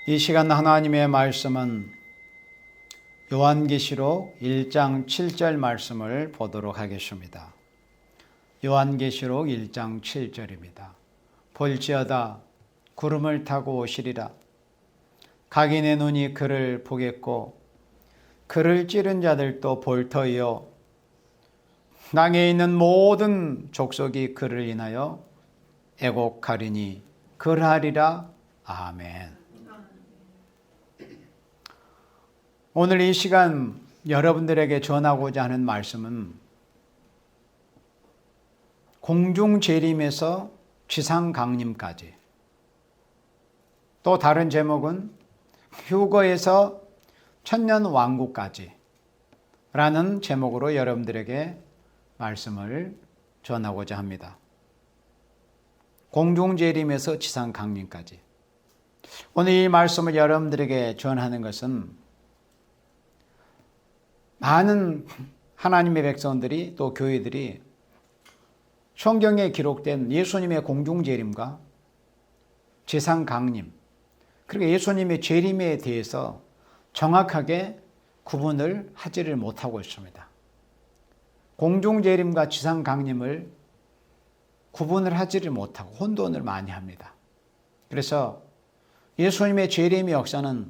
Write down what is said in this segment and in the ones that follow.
이 시간 하나님의 말씀은 요한계시록 1장 7절 말씀을 보도록 하겠습니다. 요한계시록 1장 7절입니다. 볼지어다 구름을 타고 오시리라. 각인의 눈이 그를 보겠고 그를 찌른 자들도 볼 터이요 땅에 있는 모든 족속이 그를 인하여 애곡하리니 그러하리라. 아멘. 오늘 이 시간 여러분들에게 전하고자 하는 말씀은 공중 재림에서 지상 강림까지, 또 다른 제목은 휴거에서 천년 왕국까지 라는 제목으로 여러분들에게 말씀을 전하고자 합니다. 공중 재림에서 지상 강림까지. 오늘 이 말씀을 여러분들에게 전하는 것은 많은 하나님의 백성들이 또 교회들이 성경에 기록된 예수님의 공중 재림과 지상 강림, 그리고 예수님의 재림에 대해서 정확하게 구분을 하지를 못하고 있습니다. 공중 재림과 지상 강림을 구분을 하지를 못하고 혼돈을 많이 합니다. 그래서 예수님의 재림의 역사는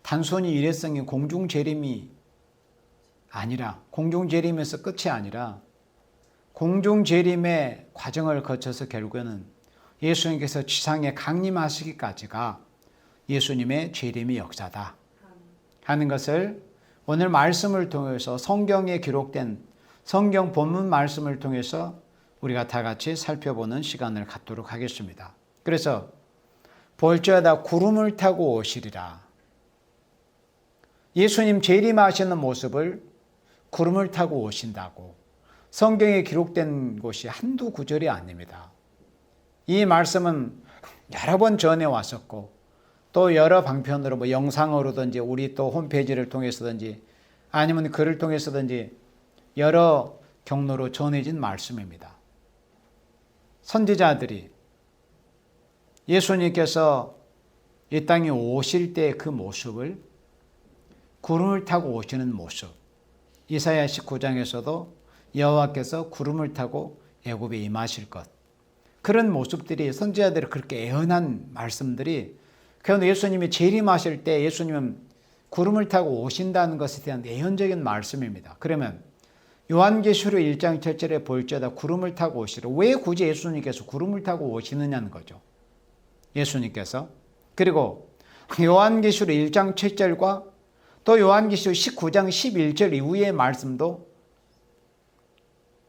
단순히 일회성의 공중 재림이 아니라, 공중 재림에서 끝이 아니라 공중 재림의 과정을 거쳐서 결국에는 예수님께서 지상에 강림하시기까지가 예수님의 재림의 역사다 하는 것을 오늘 말씀을 통해서, 성경에 기록된 성경 본문 말씀을 통해서 우리가 다 같이 살펴보는 시간을 갖도록 하겠습니다. 그래서 볼지어다 구름을 타고 오시리라. 예수님 재림하시는 모습을 구름을 타고 오신다고 성경에 기록된 곳이 한두 구절이 아닙니다. 이 말씀은 여러 번 전해 왔었고, 또 여러 방편으로 영상으로든지 우리 또 홈페이지를 통해서든지 아니면 글을 통해서든지 여러 경로로 전해진 말씀입니다. 선지자들이 예수님께서 이 땅에 오실 때 그 모습을, 구름을 타고 오시는 모습, 이사야 19장에서도 여호와께서 구름을 타고 애굽에 임하실 것, 그런 모습들이, 선지자들이 그렇게 예언한 말씀들이, 그런데 예수님이 재림하실 때 예수님은 구름을 타고 오신다는 것에 대한 예언적인 말씀입니다. 그러면 요한계시록 1장 7절에 볼지어다 구름을 타고 오시라. 왜 굳이 예수님께서 구름을 타고 오시느냐는 거죠. 예수님께서. 그리고 요한계시록 1장 7절과 또 요한계시록 19장 11절 이후의 말씀도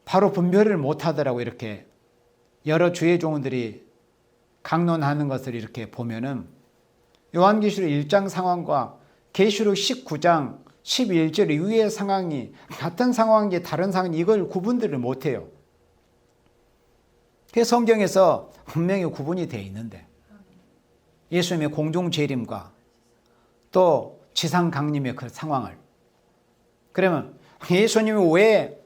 바로 분별을 못하더라고. 이렇게 여러 주의 종들이 강론하는 것을 이렇게 보면은 요한계시록 1장 상황과 계시록 19장 11절 이후의 상황이 같은 상황인지 다른 상황인지 이걸 구분들을 못해요. 성경에서 분명히 구분이 되어 있는데 예수님의 공중 재림과 또 지상 강림의 그 상황을, 그러면 예수님이 왜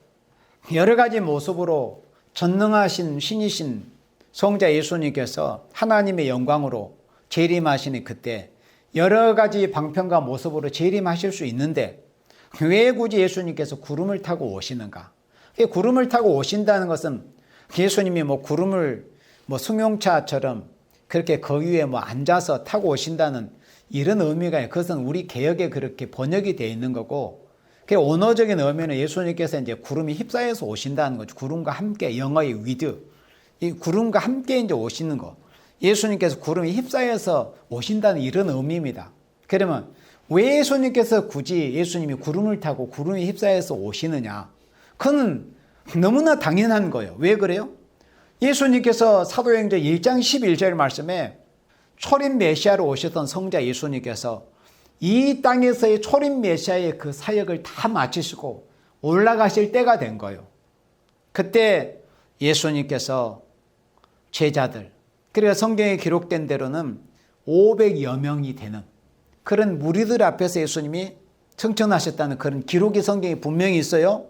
여러 가지 모습으로 전능하신 신이신 성자 예수님께서 하나님의 영광으로 재림하시는 그때 여러 가지 방편과 모습으로 재림하실 수 있는데 왜 굳이 예수님께서 구름을 타고 오시는가? 구름을 타고 오신다는 것은 예수님이 구름을 승용차처럼 그렇게 거기에 앉아서 타고 오신다는 이런 의미가, 그것은 우리 개역에 그렇게 번역이 되어 있는 거고, 그 언어적인 의미는 예수님께서 이제 구름이 휩싸여서 오신다는 거죠. 구름과 함께, 영어의 with, 이 구름과 함께 이제 오시는 거. 예수님께서 구름이 휩싸여서 오신다는 이런 의미입니다. 그러면 왜 예수님께서 굳이 예수님이 구름을 타고 구름이 휩싸여서 오시느냐? 그건 너무나 당연한 거예요. 왜 그래요? 예수님께서 사도행전 1장 11절 말씀에 초림 메시아로 오셨던 성자 예수님께서 이 땅에서의 초림 메시아의 그 사역을 다 마치시고 올라가실 때가 된 거예요. 그때 예수님께서 제자들, 그리고 성경에 기록된 대로는 500여 명이 되는 그런 무리들 앞에서 예수님이 청천하셨다는 그런 기록이 성경에 분명히 있어요.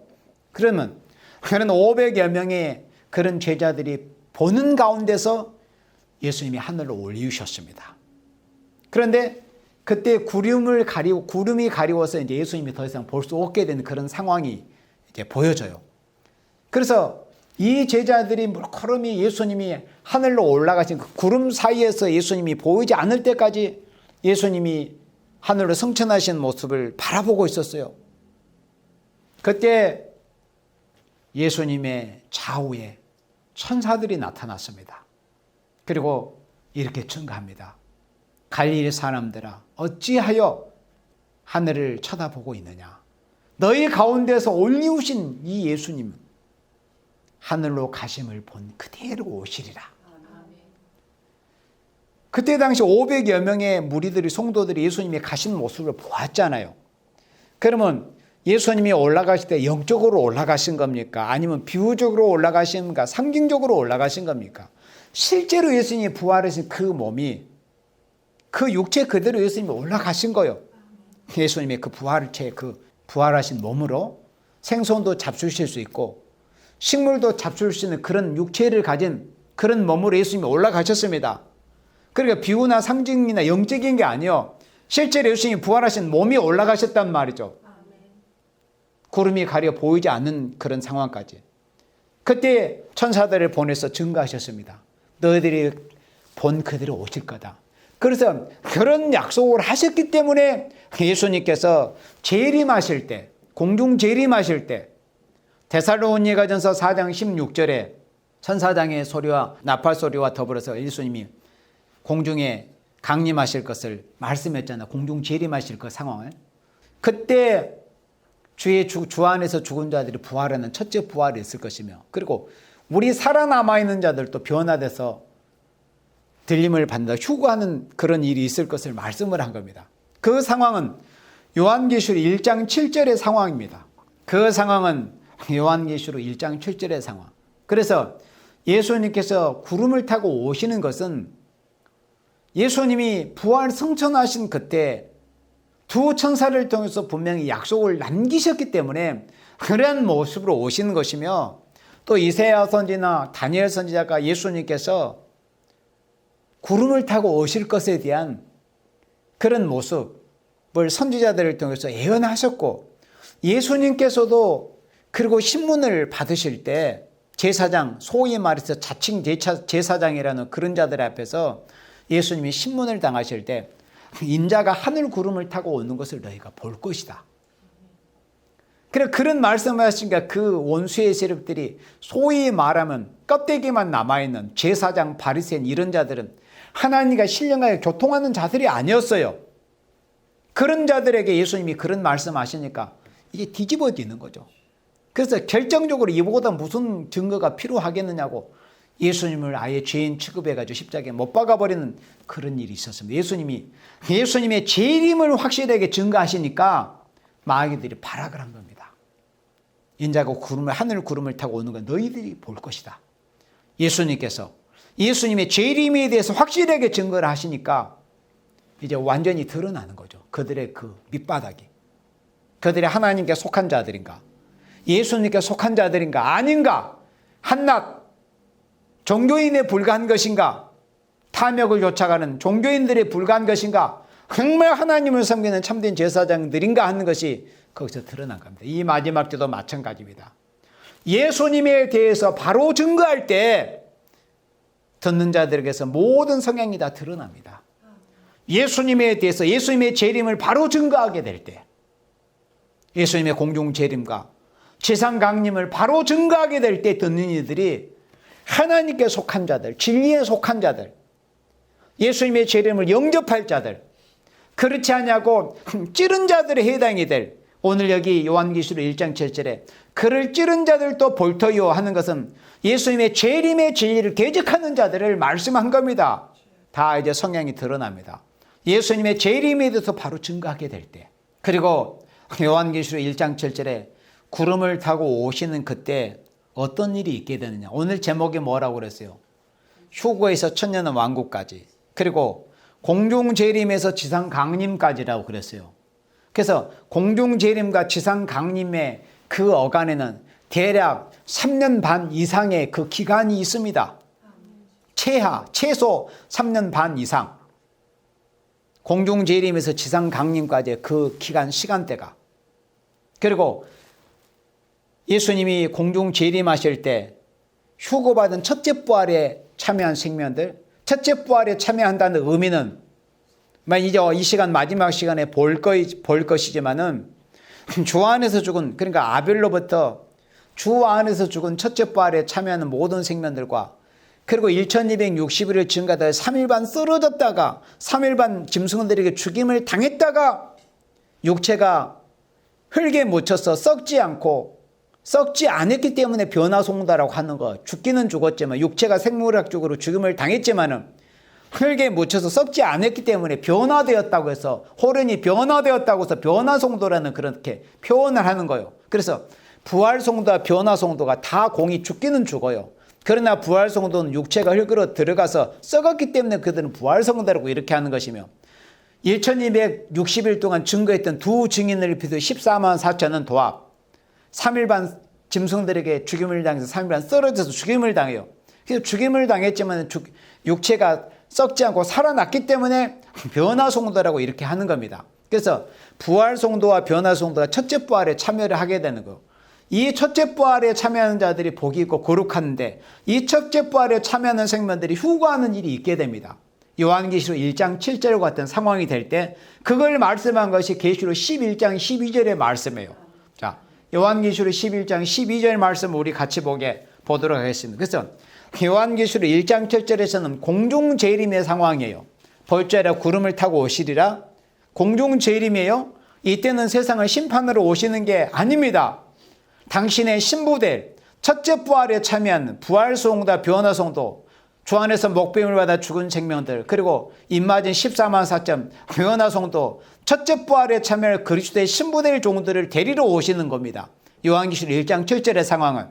그러면 그런 500여 명의 그런 제자들이 보는 가운데서 예수님이 하늘로 올리우셨습니다. 그런데 그때 구름이 가리워서 이제 예수님이 더 이상 볼 수 없게 되는 그런 상황이 이제 보여져요. 그래서 이 제자들이 물끄러미 예수님이 하늘로 올라가신 그 구름 사이에서 예수님이 보이지 않을 때까지 예수님이 하늘로 승천하신 모습을 바라보고 있었어요. 그때 예수님의 좌우에 천사들이 나타났습니다. 그리고 이렇게 증가합니다. 갈릴리 사람들아, 어찌하여 하늘을 쳐다보고 있느냐? 너희 가운데서 올리우신 이 예수님은 하늘로 가심을 본 그대로 오시리라. 그때 당시 500여 명의 무리들이, 성도들이 예수님이 가신 모습을 보았잖아요. 그러면 예수님이 올라가실 때 영적으로 올라가신 겁니까? 아니면 비유적으로 올라가신가? 상징적으로 올라가신 겁니까? 실제로 예수님이 부활하신 그 몸이, 그 육체 그대로 예수님이 올라가신 거예요. 예수님의 그 부활하신 몸으로 생선도 잡수실 수 있고 식물도 잡술 수 있는 그런 육체를 가진 그런 몸으로 예수님이 올라가셨습니다. 그러니까 비유나 상징이나 영적인 게 아니요, 실제로 예수님이 부활하신 몸이 올라가셨단 말이죠. 구름이 가려 보이지 않는 그런 상황까지. 그때 천사들을 보내서 증거하셨습니다. 너희들이 본 그대로 오실 거다. 그래서 그런 약속을 하셨기 때문에 예수님께서 재림하실 때, 공중 재림하실 때, 데살로니가전서 4장 16절에 천사장의 소리와 나팔 소리와 더불어서 예수님이 공중에 강림하실 것을 말씀했잖아요. 공중 재림하실 그 상황을. 그때 주 안에서 죽은 자들이 부활하는 첫째 부활이 있을 것이며, 그리고 우리 살아남아 있는 자들도 변화돼서 들림을 받는다, 휴거하는 그런 일이 있을 것을 말씀을 한 겁니다. 그 상황은 요한계시록 1장 7절의 상황입니다. 그 상황은 요한계시록 1장 7절의 상황. 그래서 예수님께서 구름을 타고 오시는 것은 예수님이 부활 승천하신 그때 두 천사를 통해서 분명히 약속을 남기셨기 때문에 그런 모습으로 오시는 것이며, 또 이사야 선지나 다니엘 선지자가 예수님께서 구름을 타고 오실 것에 대한 그런 모습을 선지자들을 통해서 예언하셨고, 예수님께서도 그리고 신문을 받으실 때 제사장, 소위 말해서 자칭 제사장이라는 그런 자들 앞에서 예수님이 신문을 당하실 때 인자가 하늘 구름을 타고 오는 것을 너희가 볼 것이다. 그런 말씀을 하시니까 그 원수의 세력들이, 소위 말하면 껍데기만 남아있는 제사장, 바리새인 이런 자들은 하나님과 신령하게 교통하는 자들이 아니었어요. 그런 자들에게 예수님이 그런 말씀하시니까 이게 뒤집어지는 거죠. 그래서 결정적으로 이보다 무슨 증거가 필요하겠느냐고 예수님을 아예 죄인 취급해가지고 십자가에 못 박아버리는 그런 일이 있었습니다. 예수님의 재림을 확실하게 증거하시니까 마귀들이 발악을 한 겁니다. 인자가 하늘 구름을 타고 오는 건 너희들이 볼 것이다. 예수님께서 예수님의 재림에 대해서 확실하게 증거를 하시니까 이제 완전히 드러나는 거죠. 그들의 그 밑바닥이. 그들이 하나님께 속한 자들인가, 예수님께 속한 자들인가, 아닌가, 한낱 종교인에 불과한 것인가, 탐욕을 쫓아가는 종교인들에 불과한 것인가, 정말 하나님을 섬기는 참된 제사장들인가 하는 것이 거기서 드러난 겁니다. 이 마지막 때도 마찬가지입니다. 예수님에 대해서 바로 증거할 때 듣는 자들에게서 모든 성향이 다 드러납니다. 예수님에 대해서, 예수님의 재림을 바로 증거하게 될 때, 예수님의 공중 재림과 지상 강림을 바로 증거하게 될 때 듣는 이들이 하나님께 속한 자들, 진리에 속한 자들, 예수님의 재림을 영접할 자들, 그렇지 않냐고 찌른 자들에 해당이 될, 오늘 여기 요한계시록 1장 7절에 그를 찌른 자들도 볼터요 하는 것은 예수님의 재림의 진리를 대적하는 자들을 말씀한 겁니다. 다 이제 성향이 드러납니다. 예수님의 재림에 대해서 바로 증거하게 될 때. 그리고 요한계시록 1장 7절에 구름을 타고 오시는 그때 어떤 일이 있게 되느냐. 오늘 제목이 뭐라고 그랬어요? 휴거에서 천년의 왕국까지, 그리고 공중 재림에서 지상 강림까지라고 그랬어요. 그래서 공중 재림과 지상 강림의 그 어간에는 대략 3년 반 이상의 그 기간이 있습니다. 최소 3년 반 이상. 공중재림에서 지상강림까지 그 기간 시간대가, 그리고 예수님이 공중재림하실 때 휴거받은 첫째 부활에 참여한 생명들, 첫째 부활에 참여한다는 의미는 이제 이 시간 마지막 시간에 볼 것이지만은 주 안에서 죽은, 그러니까 아벨로부터 주 안에서 죽은 첫째 부활에 참여하는 모든 생명들과, 그리고 1260일을 증가하다 3일 반 쓰러졌다가 3일 반 짐승들에게 죽임을 당했다가 육체가 흙에 묻혀서 썩지 않았기 때문에 변화송다라고 하는 거. 죽기는 죽었지만 육체가 생물학적으로 죽임을 당했지만은 흙에 묻혀서 썩지 않았기 때문에 변화되었다고 해서, 호련이 변화되었다고 해서 변화송도라는 그렇게 표현을 하는 거예요. 그래서 부활송도와 변화송도가 다 공이 죽기는 죽어요. 그러나 부활송도는 육체가 흙으로 들어가서 썩었기 때문에 그들은 부활송도라고 이렇게 하는 것이며, 1260일 동안 증거했던 두 증인을 비롯해 14만 4천은 도합 3일 반 짐승들에게 죽임을 당해서 3일 반 쓰러져서 죽임을 당해요. 그래서 죽임을 당했지만 육체가 썩지 않고 살아났기 때문에 변화송도라고 이렇게 하는 겁니다. 그래서 부활송도와 변화송도가 첫째 부활에 참여를 하게 되는 거예요. 이 첫째 부활에 참여하는 자들이 복이 있고 거룩한데, 이 첫째 부활에 참여하는 생명들이 휴거하는 일이 있게 됩니다. 요한계시록 1장 7절 같은 상황이 될 때 그걸 말씀한 것이 계시록 11장 12절의 말씀이에요. 자, 요한계시록 11장 12절 말씀 우리 같이 보도록 하겠습니다. 그래서 요한계시록 1장 7절에서는 공중재림의 상황이에요. 볼자라 구름을 타고 오시리라. 공중재림이에요. 이때는 세상을 심판으로 오시는 게 아닙니다. 당신의 신부될 첫째 부활에 참여한 부활송도, 변화송도, 주 안에서 목배임을 받아 죽은 생명들, 그리고 입맞은 14만 4천 변화송도, 첫째 부활에 참여할 그리스도의 신부될 종들을 데리러 오시는 겁니다. 요한계시록 1장 7절의 상황은,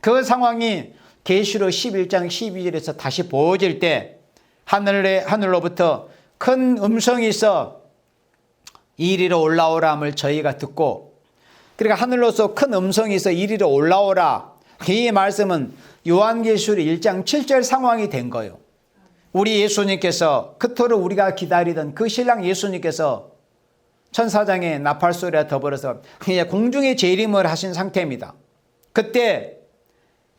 그 상황이 계시록 11장 12절에서 다시 보여질 때 하늘로부터 큰 음성이 있어 이리로 올라오라 함을 저희가 듣고, 그러니까 하늘로서 큰 음성이 있어 이리로 올라오라, 이 말씀은 요한계시록 1장 7절 상황이 된 거예요. 우리 예수님께서 그토록 우리가 기다리던 그 신랑 예수님께서 천사장의 나팔소리와 더불어서 공중에 재림을 하신 상태입니다. 그때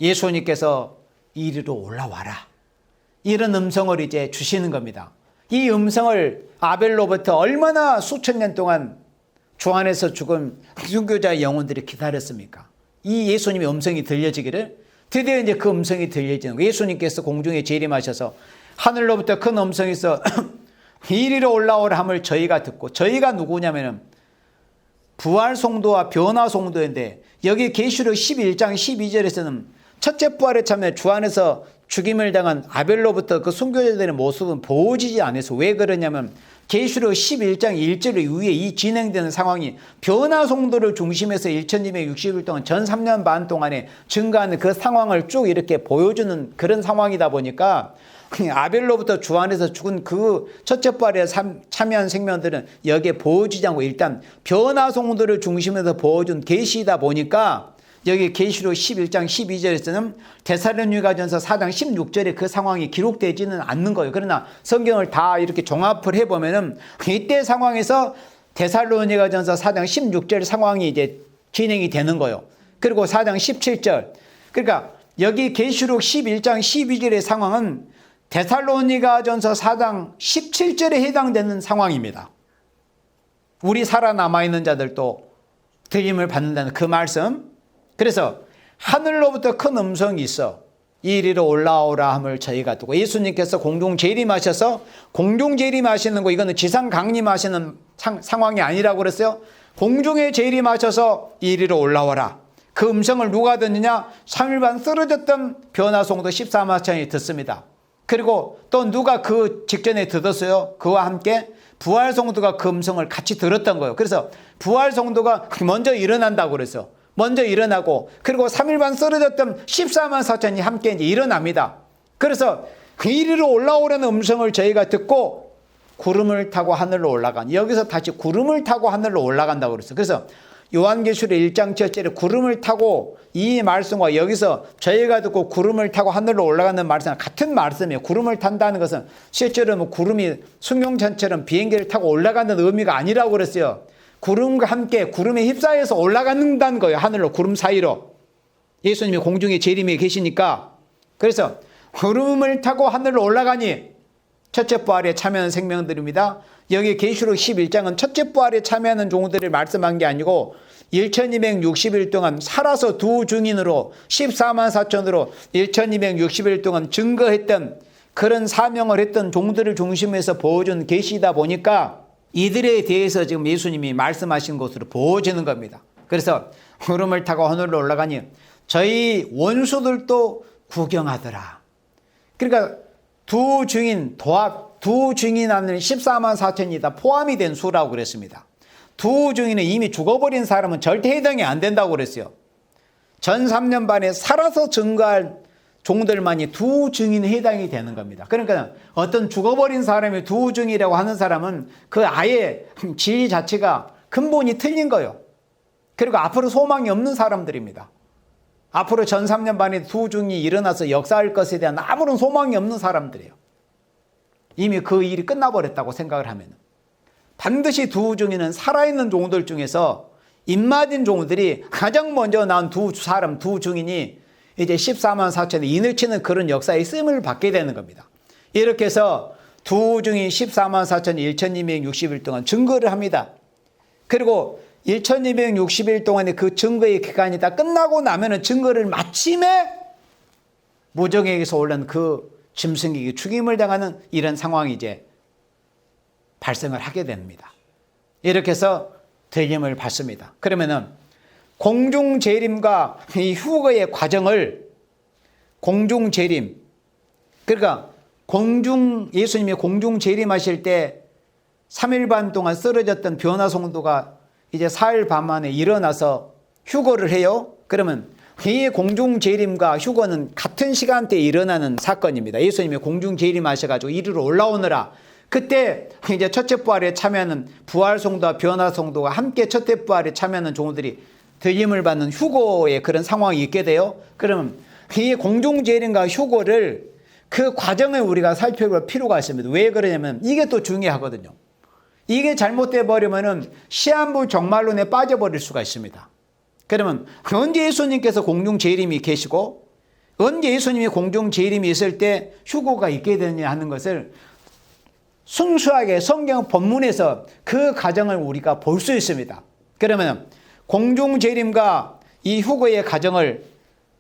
예수님께서 이리로 올라와라, 이런 음성을 이제 주시는 겁니다. 이 음성을 아벨로부터 얼마나 수천 년 동안 주 안에서 죽은 순교자의 영혼들이 기다렸습니까? 이 예수님의 음성이 들려지기를, 드디어 이제 그 음성이 들려지는 거예요. 예수님께서 공중에 재림하셔서 하늘로부터 큰 음성이 있어 이리로 올라오라 함을 저희가 듣고, 저희가 누구냐면은 부활송도와 변화송도인데, 여기 계시록 11장 12절에서는 첫째 부활에 참여 주 안에서 죽임을 당한 아벨로부터 그 순교자들의 모습은 보여지지 않아서, 왜 그러냐면 계시록 11장 1절 이후에 이 진행되는 상황이 변화송도를 중심해서 1260일 동안 전 3년 반 동안에 증가하는 그 상황을 쭉 이렇게 보여주는 그런 상황이다 보니까, 아벨로부터 주 안에서 죽은 그 첫째 부활에 참여한 생명들은 여기에 보여지지 않고 일단 변화송도를 중심해서 보여준 계시이다 보니까, 여기 계시록 11장 12절에서는 데살로니가전서 4장 16절에 그 상황이 기록되지는 않는 거예요. 그러나 성경을 다 이렇게 종합을 해보면은 이때 상황에서 데살로니가전서 4장 16절 상황이 이제 진행이 되는 거예요. 그리고 4장 17절, 그러니까 여기 계시록 11장 12절의 상황은 데살로니가전서 4장 17절에 해당되는 상황입니다. 우리 살아남아있는 자들도 들림을 받는다는 그 말씀. 그래서 하늘로부터 큰 음성이 있어 이리로 올라오라 함을 저희가 듣고, 예수님께서 공중 재림하셔서, 공중 재림하시는 거 이거는 지상 강림하시는 상황이 아니라고 그랬어요. 공중에 재림하셔서 이리로 올라오라. 그 음성을 누가 듣느냐? 3일 반 쓰러졌던 변화송도 14만 천이 듣습니다. 그리고 또 누가 그 직전에 듣었어요? 그와 함께 부활송도가 그 음성을 같이 들었던 거예요. 그래서 부활송도가 먼저 일어난다고 그랬어요. 먼저 일어나고, 그리고 3일 반 쓰러졌던 14만 4천이 함께 이제 일어납니다. 그래서 이리로 올라오라는 음성을 저희가 듣고 구름을 타고 하늘로 올라간, 여기서 다시 구름을 타고 하늘로 올라간다고 그랬어요. 그래서 요한계시록 1장 7절에 구름을 타고 이 말씀과 여기서 저희가 듣고 구름을 타고 하늘로 올라가는 말씀은 같은 말씀이에요. 구름을 탄다는 것은 실제로 뭐 구름이 승용차처럼 비행기를 타고 올라가는 의미가 아니라고 그랬어요. 구름과 함께 구름에 휩싸여서 올라간다는 거예요. 하늘로 구름 사이로. 예수님이 공중에 재림에 계시니까. 그래서 구름을 타고 하늘로 올라가니 첫째 부활에 참여하는 생명들입니다. 여기 계시록 11장은 첫째 부활에 참여하는 종들을 말씀한 게 아니고 1260일 동안 살아서 두 증인으로 14만 4천으로 1260일 동안 증거했던 그런 사명을 했던 종들을 중심해서 보여준 계시다 보니까 이들에 대해서 지금 예수님이 말씀하신 것으로 보여지는 겁니다. 그래서 구름을 타고 하늘로 올라가니 저희 원수들도 구경하더라. 그러니까 두 증인 안에 14만 4천이 다 포함이 된 수라고 그랬습니다. 두 증인은 이미 죽어버린 사람은 절대 해당이 안 된다고 그랬어요. 전 3년 반에 살아서 증거할 종들만이 두 증인에 해당이 되는 겁니다. 그러니까 어떤 죽어버린 사람이 두 증이라고 하는 사람은 그 아예 진리 자체가 근본이 틀린 거예요. 그리고 앞으로 소망이 없는 사람들입니다. 앞으로 전 3년 반에 두 증이 일어나서 역사할 것에 대한 아무런 소망이 없는 사람들이에요. 이미 그 일이 끝나버렸다고 생각을 하면 반드시 두 증인은 살아있는 종들 중에서 입맞은 종들이 가장 먼저 나온 두 증인이 이제 14만 4천에 인을 치는 그런 역사의 쓰임을 받게 되는 겁니다. 이렇게 해서 두 증인 14만 4천 1260일 동안 증거를 합니다. 그리고 1260일 동안의 그 증거의 기간이 다 끝나고 나면은 증거를 마침에 무정에게서 올라온 그 짐승에게 죽임을 당하는 이런 상황이 이제 발생을 하게 됩니다. 이렇게 해서 들림을 받습니다. 그러면은 공중 재림과 이 휴거의 과정을 공중 재림, 그러니까 예수님이 공중 재림하실 때 3일 반 동안 쓰러졌던 변화 성도가 이제 4일 반 만에 일어나서 휴거를 해요. 그러면 이 공중 재림과 휴거는 같은 시간대에 일어나는 사건입니다. 예수님이 공중 재림하셔가지고 이리로 올라오느라 그때 이제 첫째 부활에 참여하는 부활 성도와 변화 성도가 함께 첫째 부활에 참여하는 종들이 들림을 받는 휴거의 그런 상황이 있게 돼요. 그러면 이 공중 재림과 휴거를 그 과정을 우리가 살펴볼 필요가 있습니다. 왜 그러냐면 이게 또 중요하거든요. 이게 잘못돼 버리면은 시한부 종말론에 빠져버릴 수가 있습니다. 그러면 언제 예수님께서 공중 재림이 계시고 언제 예수님이 공중 재림이 있을 때 휴거가 있게 되느냐 하는 것을 순수하게 성경 본문에서 그 과정을 우리가 볼 수 있습니다. 그러면 공중 재림과 이 휴거의 과정을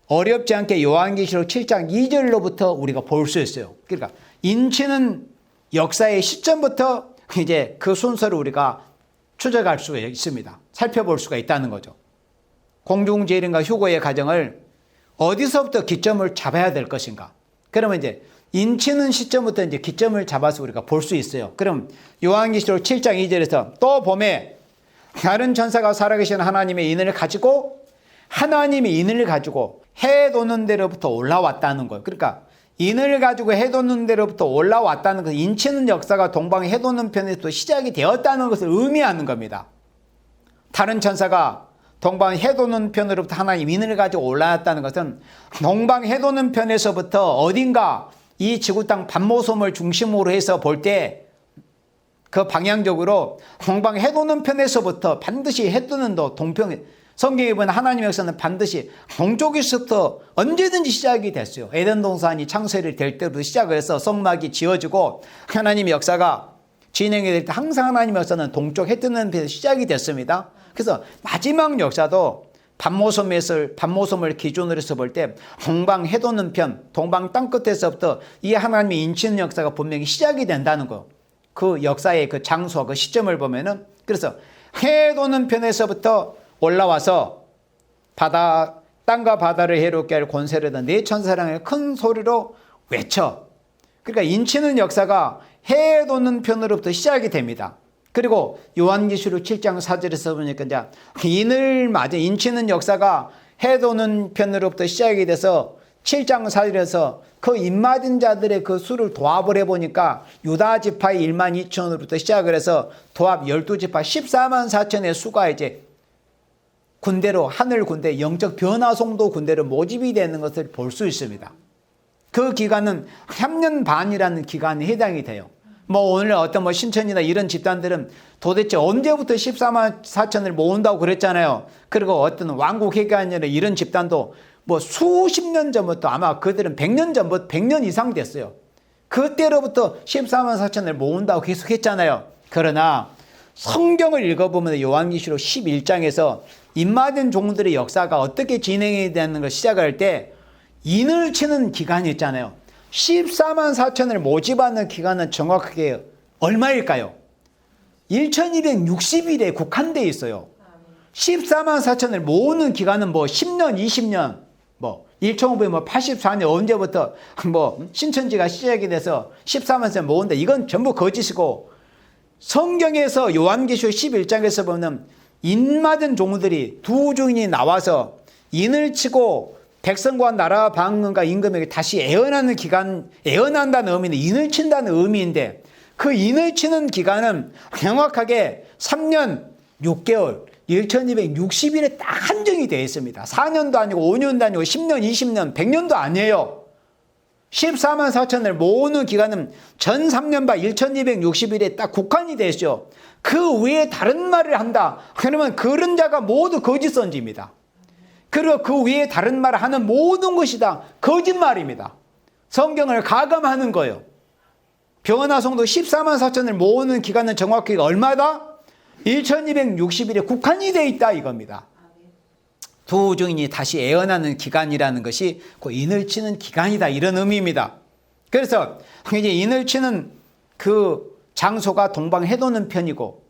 어렵지 않게 요한계시록 7장 2절로부터 우리가 볼 수 있어요. 그러니까 인치는 역사의 시점부터 이제 그 순서를 우리가 추적할 수가 있습니다. 살펴볼 수가 있다는 거죠. 공중 재림과 휴거의 과정을 어디서부터 기점을 잡아야 될 것인가? 그러면 이제 인치는 시점부터 이제 기점을 잡아서 우리가 볼 수 있어요. 그럼 요한계시록 7장 2절에서 또 봄에 다른 천사가 살아계신 하나님의 인을 가지고 해 도는 데로부터 올라왔다는 거예요. 그러니까 인을 가지고 해 도는 데로부터 올라왔다는 것은 인치는 역사가 동방의 해 도는 편에서 시작이 되었다는 것을 의미하는 겁니다. 다른 천사가 동방 해 도는 편으로부터 하나님 인을 가지고 올라왔다는 것은 동방 해 도는 편에서부터 어딘가 이 지구 땅 반모섬을 중심으로 해서 볼 때 그 방향적으로 동방 해 도는 편에서부터 반드시 해 뜨는 동편, 성경에 보면 하나님의 역사는 반드시 동쪽에서부터 언제든지 시작이 됐어요. 에덴 동산이 창세를 될 때부터 시작을 해서 성막이 지어지고 하나님의 역사가 진행이 될 때 항상 하나님의 역사는 동쪽 해 뜨는 편에서 시작이 됐습니다. 그래서 마지막 역사도 반모섬을 기준으로 해서 볼 때 동방 해 도는 편, 동방 땅끝에서부터 이 하나님의 인치는 역사가 분명히 시작이 된다는 거. 그 역사의 그 장소, 그 시점을 보면은 그래서 해 도는 편에서부터 올라와서 땅과 바다를 해롭게 할 권세를 얻은 네 천사랑을 큰 소리로 외쳐. 그러니까 인치는 역사가 해 도는 편으로부터 시작이 됩니다. 그리고 요한계시록 7장 4절에서 보니까 이제 인치는 역사가 해 도는 편으로부터 시작이 돼서 7장 4절에서 그 입맞은 자들의 그 수를 도합을 해보니까 유다 지파의 1만 2천으로부터 시작을 해서 도합 12지파 14만 4천의 수가 이제 군대로, 하늘 군대, 영적 변화송도 군대로 모집이 되는 것을 볼 수 있습니다. 그 기간은 3년 반이라는 기간에 해당이 돼요. 오늘 어떤 신천이나 이런 집단들은 도대체 언제부터 14만 4천을 모은다고 그랬잖아요. 그리고 어떤 왕국회관이나 이런 집단도 수십 년 전부터, 아마 그들은 100년 전부터 100년 이상 됐어요. 그때로부터 14만 4천을 모은다고 계속 했잖아요. 그러나 성경을 읽어보면 요한계시록 11장에서 인마된 종들의 역사가 어떻게 진행이 되는 걸 시작할 때 인을 치는 기간이 있잖아요. 14만 4천을 모집하는 기간은 정확하게 얼마일까요? 1260일에 국한되어 있어요. 14만 4천을 모으는 기간은 10년, 20년, 1584년 언제부터 신천지가 시작이 돼서 14만 4천 모은다. 이건 전부 거짓이고, 성경에서 요한계시록 11장에서 보면 인맞은 종들이 두 종이 나와서 인을 치고 백성과 나라와 방언과 임금에게 다시 애언하는 기간, 애언한다는 의미는 인을 친다는 의미인데, 그 인을 치는 기간은 정확하게 3년 6개월 1260일에 딱 한정이 되어 있습니다. 4년도 아니고 5년도 아니고 10년 20년 100년도 아니에요. 14만 4천을 모으는 기간은 전 3년반 1260일에 딱 국한이 되죠. 그 외에 다른 말을 한다. 그러면 그런 자가 모두 거짓 선지입니다. 그리고 그 외에 다른 말을 하는 모든 것이 다 거짓말입니다. 성경을 가감하는 거예요. 변화송도 14만 4천을 모으는 기간은 정확히 얼마다? 1260일에 국한이 되어 있다 이겁니다. 두 증인이 다시 애언하는 기간이라는 것이 그 인을 치는 기간이다, 이런 의미입니다. 그래서 이제 인을 치는 그 장소가 동방해돋는 편이고,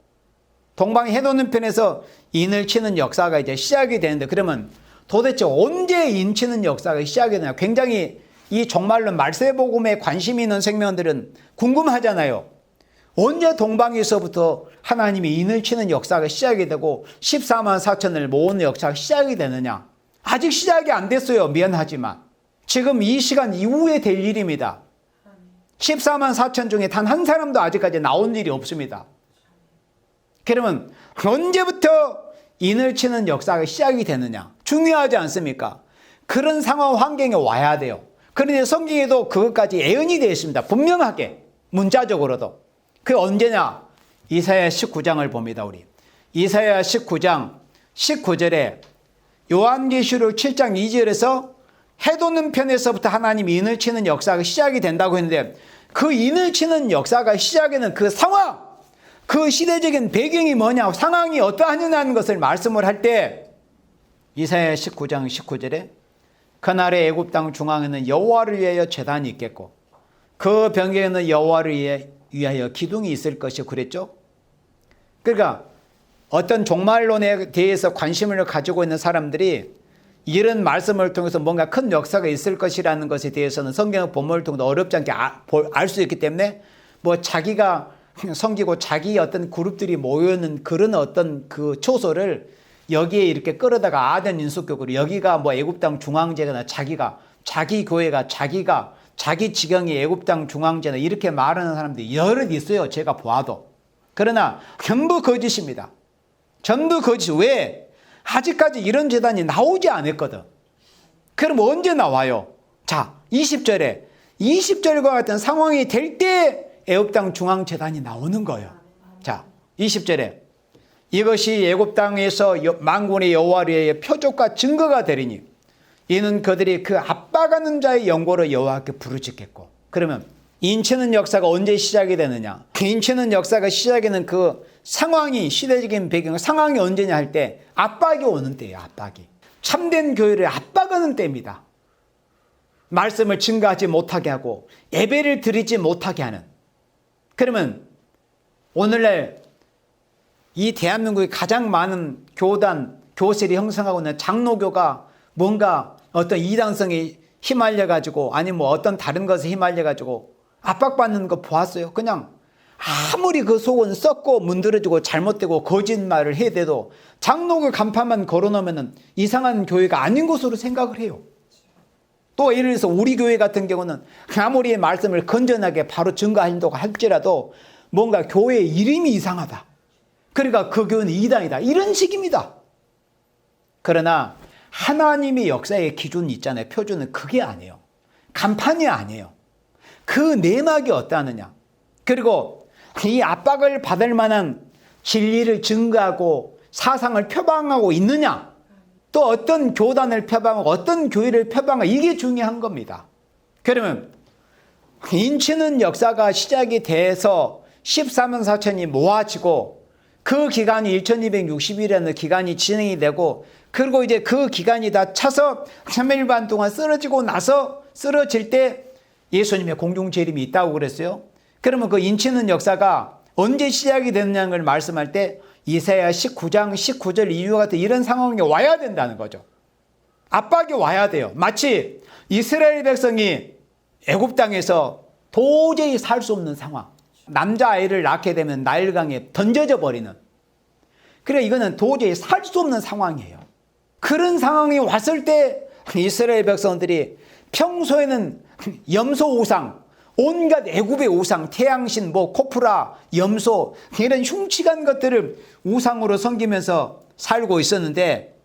동방해돋는 편에서 인을 치는 역사가 이제 시작이 되는데, 그러면 도대체 언제 인 치는 역사가 시작이 되냐? 굉장히 이 종말로 말세복음에 관심 있는 생명들은 궁금하잖아요. 언제 동방에서부터 하나님이 인을 치는 역사가 시작이 되고 14만 4천을 모으는 역사가 시작이 되느냐? 아직 시작이 안 됐어요. 미안하지만 지금 이 시간 이후에 될 일입니다. 14만 4천 중에 단 한 사람도 아직까지 나온 일이 없습니다. 그러면 언제부터 인을 치는 역사가 시작이 되느냐? 중요하지 않습니까? 그런 상황 환경에 와야 돼요. 그런데 성경에도 그것까지 예언이 되어 있습니다. 분명하게, 문자적으로도. 그게 언제냐? 이사야 19장을 봅니다. 우리 이사야 19장 19절에 요한계시록 7장 2절에서 해돋는 편에서부터 하나님이 인을 치는 역사가 시작이 된다고 했는데, 그 인을 치는 역사가 시작되는 그 상황, 그 시대적인 배경이 뭐냐, 상황이 어떠하냐는 것을 말씀을 할 때 이사야 19장 19절에 그날의 애굽 땅 중앙에는 여호와를 위하여 제단이 있겠고 그 변경에는 여호와를 위하여 기둥이 있을 것이고 그랬죠. 그러니까 어떤 종말론에 대해서 관심을 가지고 있는 사람들이 이런 말씀을 통해서 뭔가 큰 역사가 있을 것이라는 것에 대해서는 성경 본문을 통해서 어렵지 않게 알 수 있기 때문에 자기가 섬기고 자기 어떤 그룹들이 모여있는 그런 어떤 그 초소를 여기에 이렇게 끌어다가 아덴 인수격으로, 여기가 애굽 땅 중앙제나 자기 교회가 자기 지경이 애굽 땅 중앙제나 이렇게 말하는 사람들이 여럿 있어요. 제가 보아도. 그러나 전부 거짓입니다. 전부 거짓. 왜? 아직까지 이런 제단이 나오지 않았거든. 그럼 언제 나와요? 자, 20절과 같은 상황이 될 때 애굽 땅 중앙 제단이 나오는 거예요. 자, 20절에 이것이 애굽 땅에서 만군의 여호와를 위하여 표적과 증거가 되리니 이는 그들이 그 압박하는 자의 영고로 여호와께 부르짖겠고. 그러면 인치는 역사가 언제 시작이 되느냐? 인치는 역사가 시작되는 그 상황이, 시대적인 배경, 상황이 언제냐 할 때 압박이 오는 때예요. 압박이. 참된 교회를 압박하는 때입니다. 말씀을 증거하지 못하게 하고 예배를 드리지 못하게 하는. 그러면 오늘날 이 대한민국에 가장 많은 교단, 교세를 형성하고 있는 장로교가 뭔가 어떤 이단성에 휘말려가지고 아니면 어떤 다른 것에 휘말려가지고 압박받는 거 보았어요. 그냥 아무리 그 속은 썩고 문드러지고 잘못되고 거짓말을 해대도 장로교 간판만 걸어놓으면 이상한 교회가 아닌 것으로 생각을 해요. 또 예를 들어서 우리 교회 같은 경우는 아무리 말씀을 건전하게 바로 증거한다고 할지라도 뭔가 교회의 이름이 이상하다. 그러니까 그 교회는 이단이다. 이런 식입니다. 그러나 하나님의 역사의 기준이 있잖아요. 표준은 그게 아니에요. 간판이 아니에요. 그 내막이 어떠하느냐. 그리고 이 압박을 받을 만한 진리를 증거하고 사상을 표방하고 있느냐. 또 어떤 교단을 표방하고 어떤 교회를 표방하고 이게 중요한 겁니다. 그러면 인치는 역사가 시작이 돼서 14만 4천이 모아지고 그 기간이 1260일이라는 기간이 진행이 되고 그리고 이제 그 기간이 다 차서 3일 반 동안 쓰러지고 나서 쓰러질 때 예수님의 공중재림이 있다고 그랬어요. 그러면 그 인치는 역사가 언제 시작이 됐냐는 걸 말씀할 때 이사야 19장 19절 이유 같은 이런 상황이 와야 된다는 거죠. 압박이 와야 돼요. 마치 이스라엘 백성이 애굽 땅에서 도저히 살 수 없는 상황. 남자아이를 낳게 되면 나일강에 던져져 버리는. 그래 이거는 도저히 살 수 없는 상황이에요. 그런 상황이 왔을 때 이스라엘 백성들이 평소에는 염소 우상, 온갖 애굽의 우상, 태양신, 코프라, 염소 이런 흉측한 것들을 우상으로 섬기면서 살고 있었는데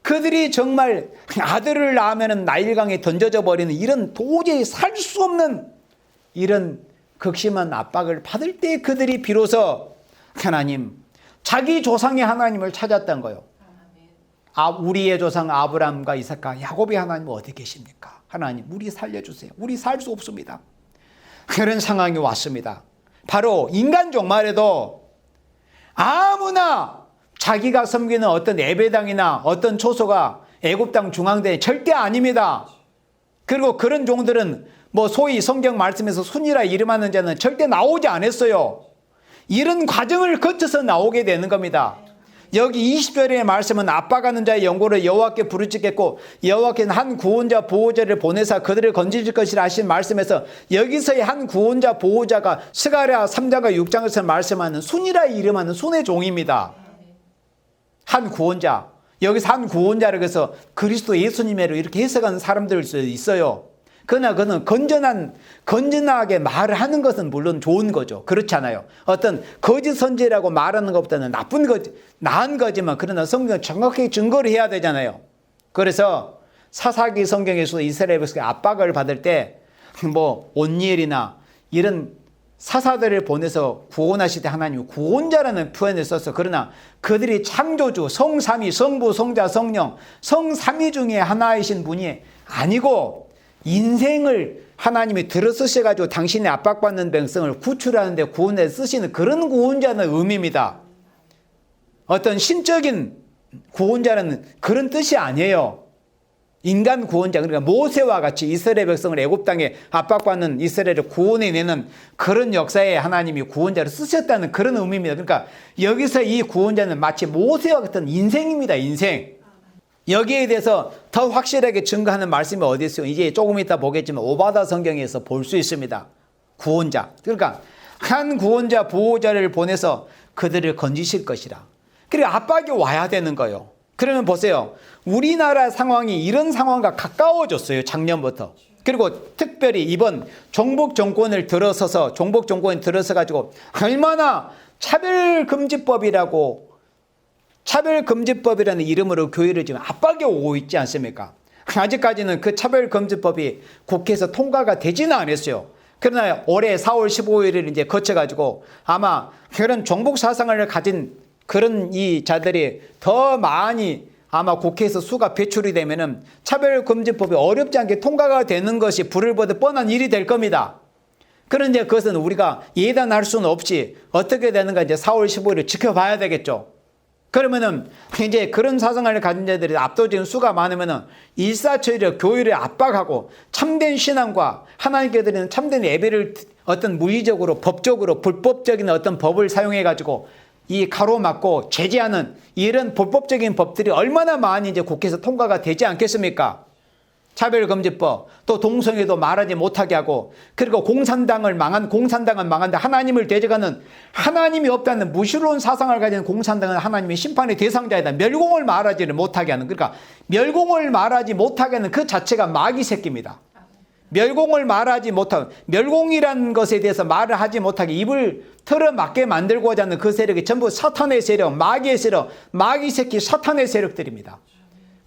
그들이 정말 아들을 낳으면 나일강에 던져져 버리는 이런 도저히 살 수 없는 이런 극심한 압박을 받을 때 그들이 비로소 하나님, 자기 조상의 하나님을 찾았던 거예요. 우리의 조상 아브라함과 이삭과 야곱의 하나님 어디 계십니까? 하나님, 우리 살려주세요. 우리 살 수 없습니다. 그런 상황이 왔습니다. 바로 인간 종말에도 아무나 자기가 섬기는 어떤 예배당이나 어떤 초소가 애굽 땅 중앙대에 절대 아닙니다. 그리고 그런 종들은 소위 성경 말씀에서 순이라 이름하는 자는 절대 나오지 않았어요. 이런 과정을 거쳐서 나오게 되는 겁니다. 여기 20절의 말씀은 압박하는 자의 영고를 여호와께 부르짖겠고 여호와께는 한 구원자 보호자를 보내사 그들을 건지실 것이라 하신 말씀에서 여기서의 한 구원자 보호자가 스가랴 3장과 6장에서 말씀하는 순이라 이름하는 순의 종입니다. 한 구원자. 여기서 한 구원자를 그래서 그리스도 예수님으로 이렇게 해석하는 사람들 있어요. 그러나 그는 건전하게 말을 하는 것은 물론 좋은 거죠. 그렇잖아요. 어떤 거짓 선지라고 말하는 것보다는 나은 거지만 그러나 성경은 정확하게 증거를 해야 되잖아요. 그래서 사사기 성경에서 이스라엘 백성이 압박을 받을 때 온니엘이나 이런 사사들을 보내서 구원하실 때 하나님 구원자라는 표현을 써서 그러나 그들이 창조주 성삼위 성부 성자 성령 성삼위 중에 하나이신 분이 아니고 인생을 하나님이 들어쓰셔가지고 당신의 압박받는 백성을 구출하는데 구원에 쓰시는 그런 구원자는 의미입니다. 어떤 신적인 구원자는 그런 뜻이 아니에요. 인간 구원자, 그러니까 모세와 같이 이스라엘 백성을 애굽 땅에 압박받는 이스라엘을 구원해내는 그런 역사에 하나님이 구원자를 쓰셨다는 그런 의미입니다. 그러니까 여기서 이 구원자는 마치 모세와 같은 인생입니다. 인생. 여기에 대해서 더 확실하게 증거하는 말씀이 어디 있어요? 이제 조금 이따 보겠지만 오바다 성경에서 볼 수 있습니다. 구원자. 그러니까 한 구원자 보호자를 보내서 그들을 건지실 것이라. 그리고 압박이 와야 되는 거예요. 그러면 보세요. 우리나라 상황이 이런 상황과 가까워졌어요. 작년부터. 그리고 특별히 이번 종북 정권이 들어서 가지고 얼마나 차별금지법이라는 이름으로 교회를 지금 압박이 오고 있지 않습니까? 아직까지는 그 차별금지법이 국회에서 통과가 되지는 않았어요. 그러나 올해 4월 15일을 이제 거쳐가지고 아마 그런 종북 사상을 가진 그런 이 자들이 더 많이 아마 국회에서 수가 배출이 되면은 차별금지법이 어렵지 않게 통과가 되는 것이 불을 보듯 뻔한 일이 될 겁니다. 그런데 그것은 우리가 예단할 수는 없이 어떻게 되는가 이제 4월 15일을 지켜봐야 되겠죠. 그러면은 이제 그런 사상을 가진 자들이 압도적인 수가 많으면은 일사천리로 교회를 압박하고 참된 신앙과 하나님께 드리는 참된 예배를 어떤 물리적으로 법적으로 불법적인 어떤 법을 사용해 가지고 이 가로막고 제재하는 이런 불법적인 법들이 얼마나 많이 이제 국회에서 통과가 되지 않겠습니까? 차별금지법, 또 동성애도 말하지 못하게 하고, 그리고 공산당은 망한데 하나님을 대적하는 하나님이 없다는 무신론 사상을 가진 공산당은 하나님의 심판의 대상자이다. 멸공을 말하지를 못하게 하는, 그러니까 멸공을 말하지 못하게 하는 그 자체가 마귀 새끼입니다. 멸공이라는 것에 대해서 말을 하지 못하게 입을 틀어막게 만들고자 하는 그 세력이 전부 사탄의 세력, 마귀의 세력, 마귀 새끼 사탄의 세력들입니다.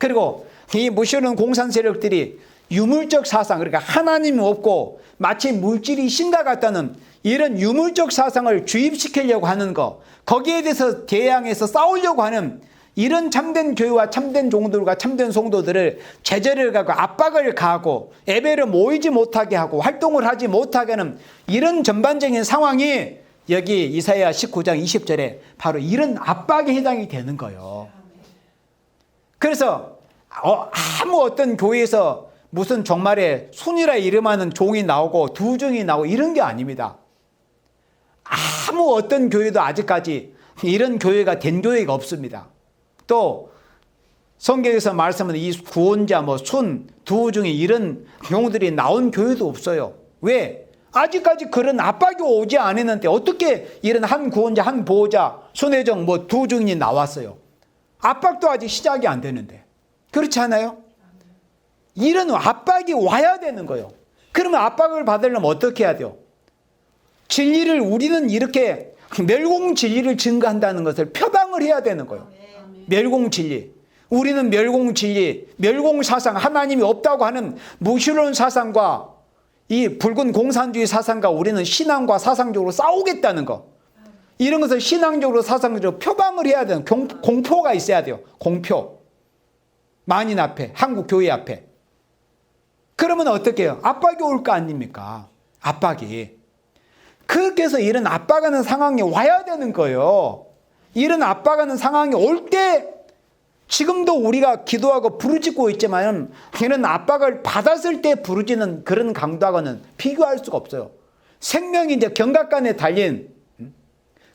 그리고 이 무시는 공산 세력들이 유물적 사상, 그러니까 하나님이 없고 마치 물질이 신과 같다는 이런 유물적 사상을 주입시키려고 하는 거, 거기에 대해서 대항해서 싸우려고 하는 이런 참된 교회와 참된 종들과 참된 성도들을 제재를 가고 압박을 가하고 예배를 모이지 못하게 하고 활동을 하지 못하게 하는 이런 전반적인 상황이 여기 이사야 19장 20절에 바로 이런 압박에 해당이 되는 거예요. 그래서 아무 어떤 교회에서 무슨 정말에 순이라 이름하는 종이 나오고 두 종이 나오고 이런 게 아닙니다. 아무 어떤 교회도 아직까지 이런 교회가 된 교회가 없습니다. 또 성경에서 말씀하는 이 구원자, 순, 두 중에 이런 경우들이 나온 교회도 없어요. 왜? 아직까지 그런 압박이 오지 않았는데 어떻게 이런 한 구원자, 한 보호자, 손혜정, 두 중이 나왔어요? 압박도 아직 시작이 안 되는데. 그렇지 않아요? 이런 압박이 와야 되는 거예요. 그러면 압박을 받으려면 어떻게 해야 돼요? 진리를 우리는 이렇게 멸공 진리를 증거한다는 것을 표방을 해야 되는 거예요. 멸공 진리. 우리는 멸공 진리, 멸공 사상, 하나님이 없다고 하는 무신론 사상과 이 붉은 공산주의 사상과 우리는 신앙과 사상적으로 싸우겠다는 거. 이런 것을 신앙적으로 사상적으로 표방을 해야 되는 공표가 있어야 돼요. 공표. 만인 앞에, 한국 교회 앞에. 그러면 어떻게 해요? 압박이 올 거 아닙니까? 압박이. 그렇게 해서 이런 압박하는 상황이 와야 되는 거예요. 이런 압박하는 상황이 올 때 지금도 우리가 기도하고 부르짖고 있지만 이런 압박을 받았을 때 부르짖는 그런 강도하고는 비교할 수가 없어요. 생명이 이제 경각간에 달린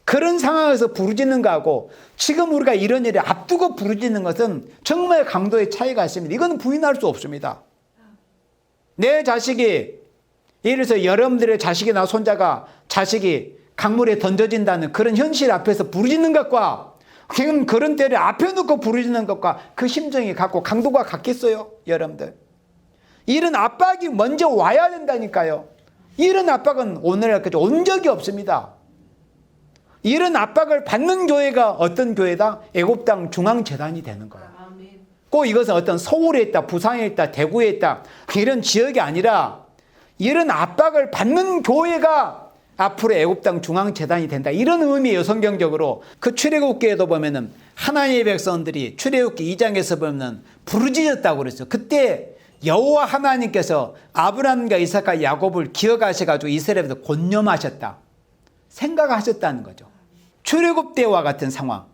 그런 상황에서 부르짖는 거하고 지금 우리가 이런 일을 앞두고 부르짖는 것은 정말 강도의 차이가 있습니다. 이건 부인할 수 없습니다. 내 자식이, 예를 들어서 여러분들의 자식이나 손자가 자식이 강물에 던져진다는 그런 현실 앞에서 부르짖는 것과 그런 때를 앞에 놓고 부르짖는 것과 그 심정이 같고 강도가 같겠어요? 여러분들. 이런 압박이 먼저 와야 된다니까요. 이런 압박은 오늘날까지 온 적이 없습니다. 이런 압박을 받는 교회가 어떤 교회다? 애국당 중앙재단이 되는 거예요. 꼭 이것은 어떤 서울에 있다, 부산에 있다, 대구에 있다 이런 지역이 아니라 이런 압박을 받는 교회가 앞으로 애국당 중앙재단이 된다. 이런 의미예요. 성경적으로. 그 출애굽기에도 보면은 하나님의 백성들이 출애굽기 2장에서 보면 부르짖었다고 그랬어요. 그때 여호와 하나님께서 아브라함과 이삭과 야곱을 기억하셔가지고 이스라엘에서 곤념하셨다. 생각하셨다는 거죠. 출애굽 때와 같은 상황.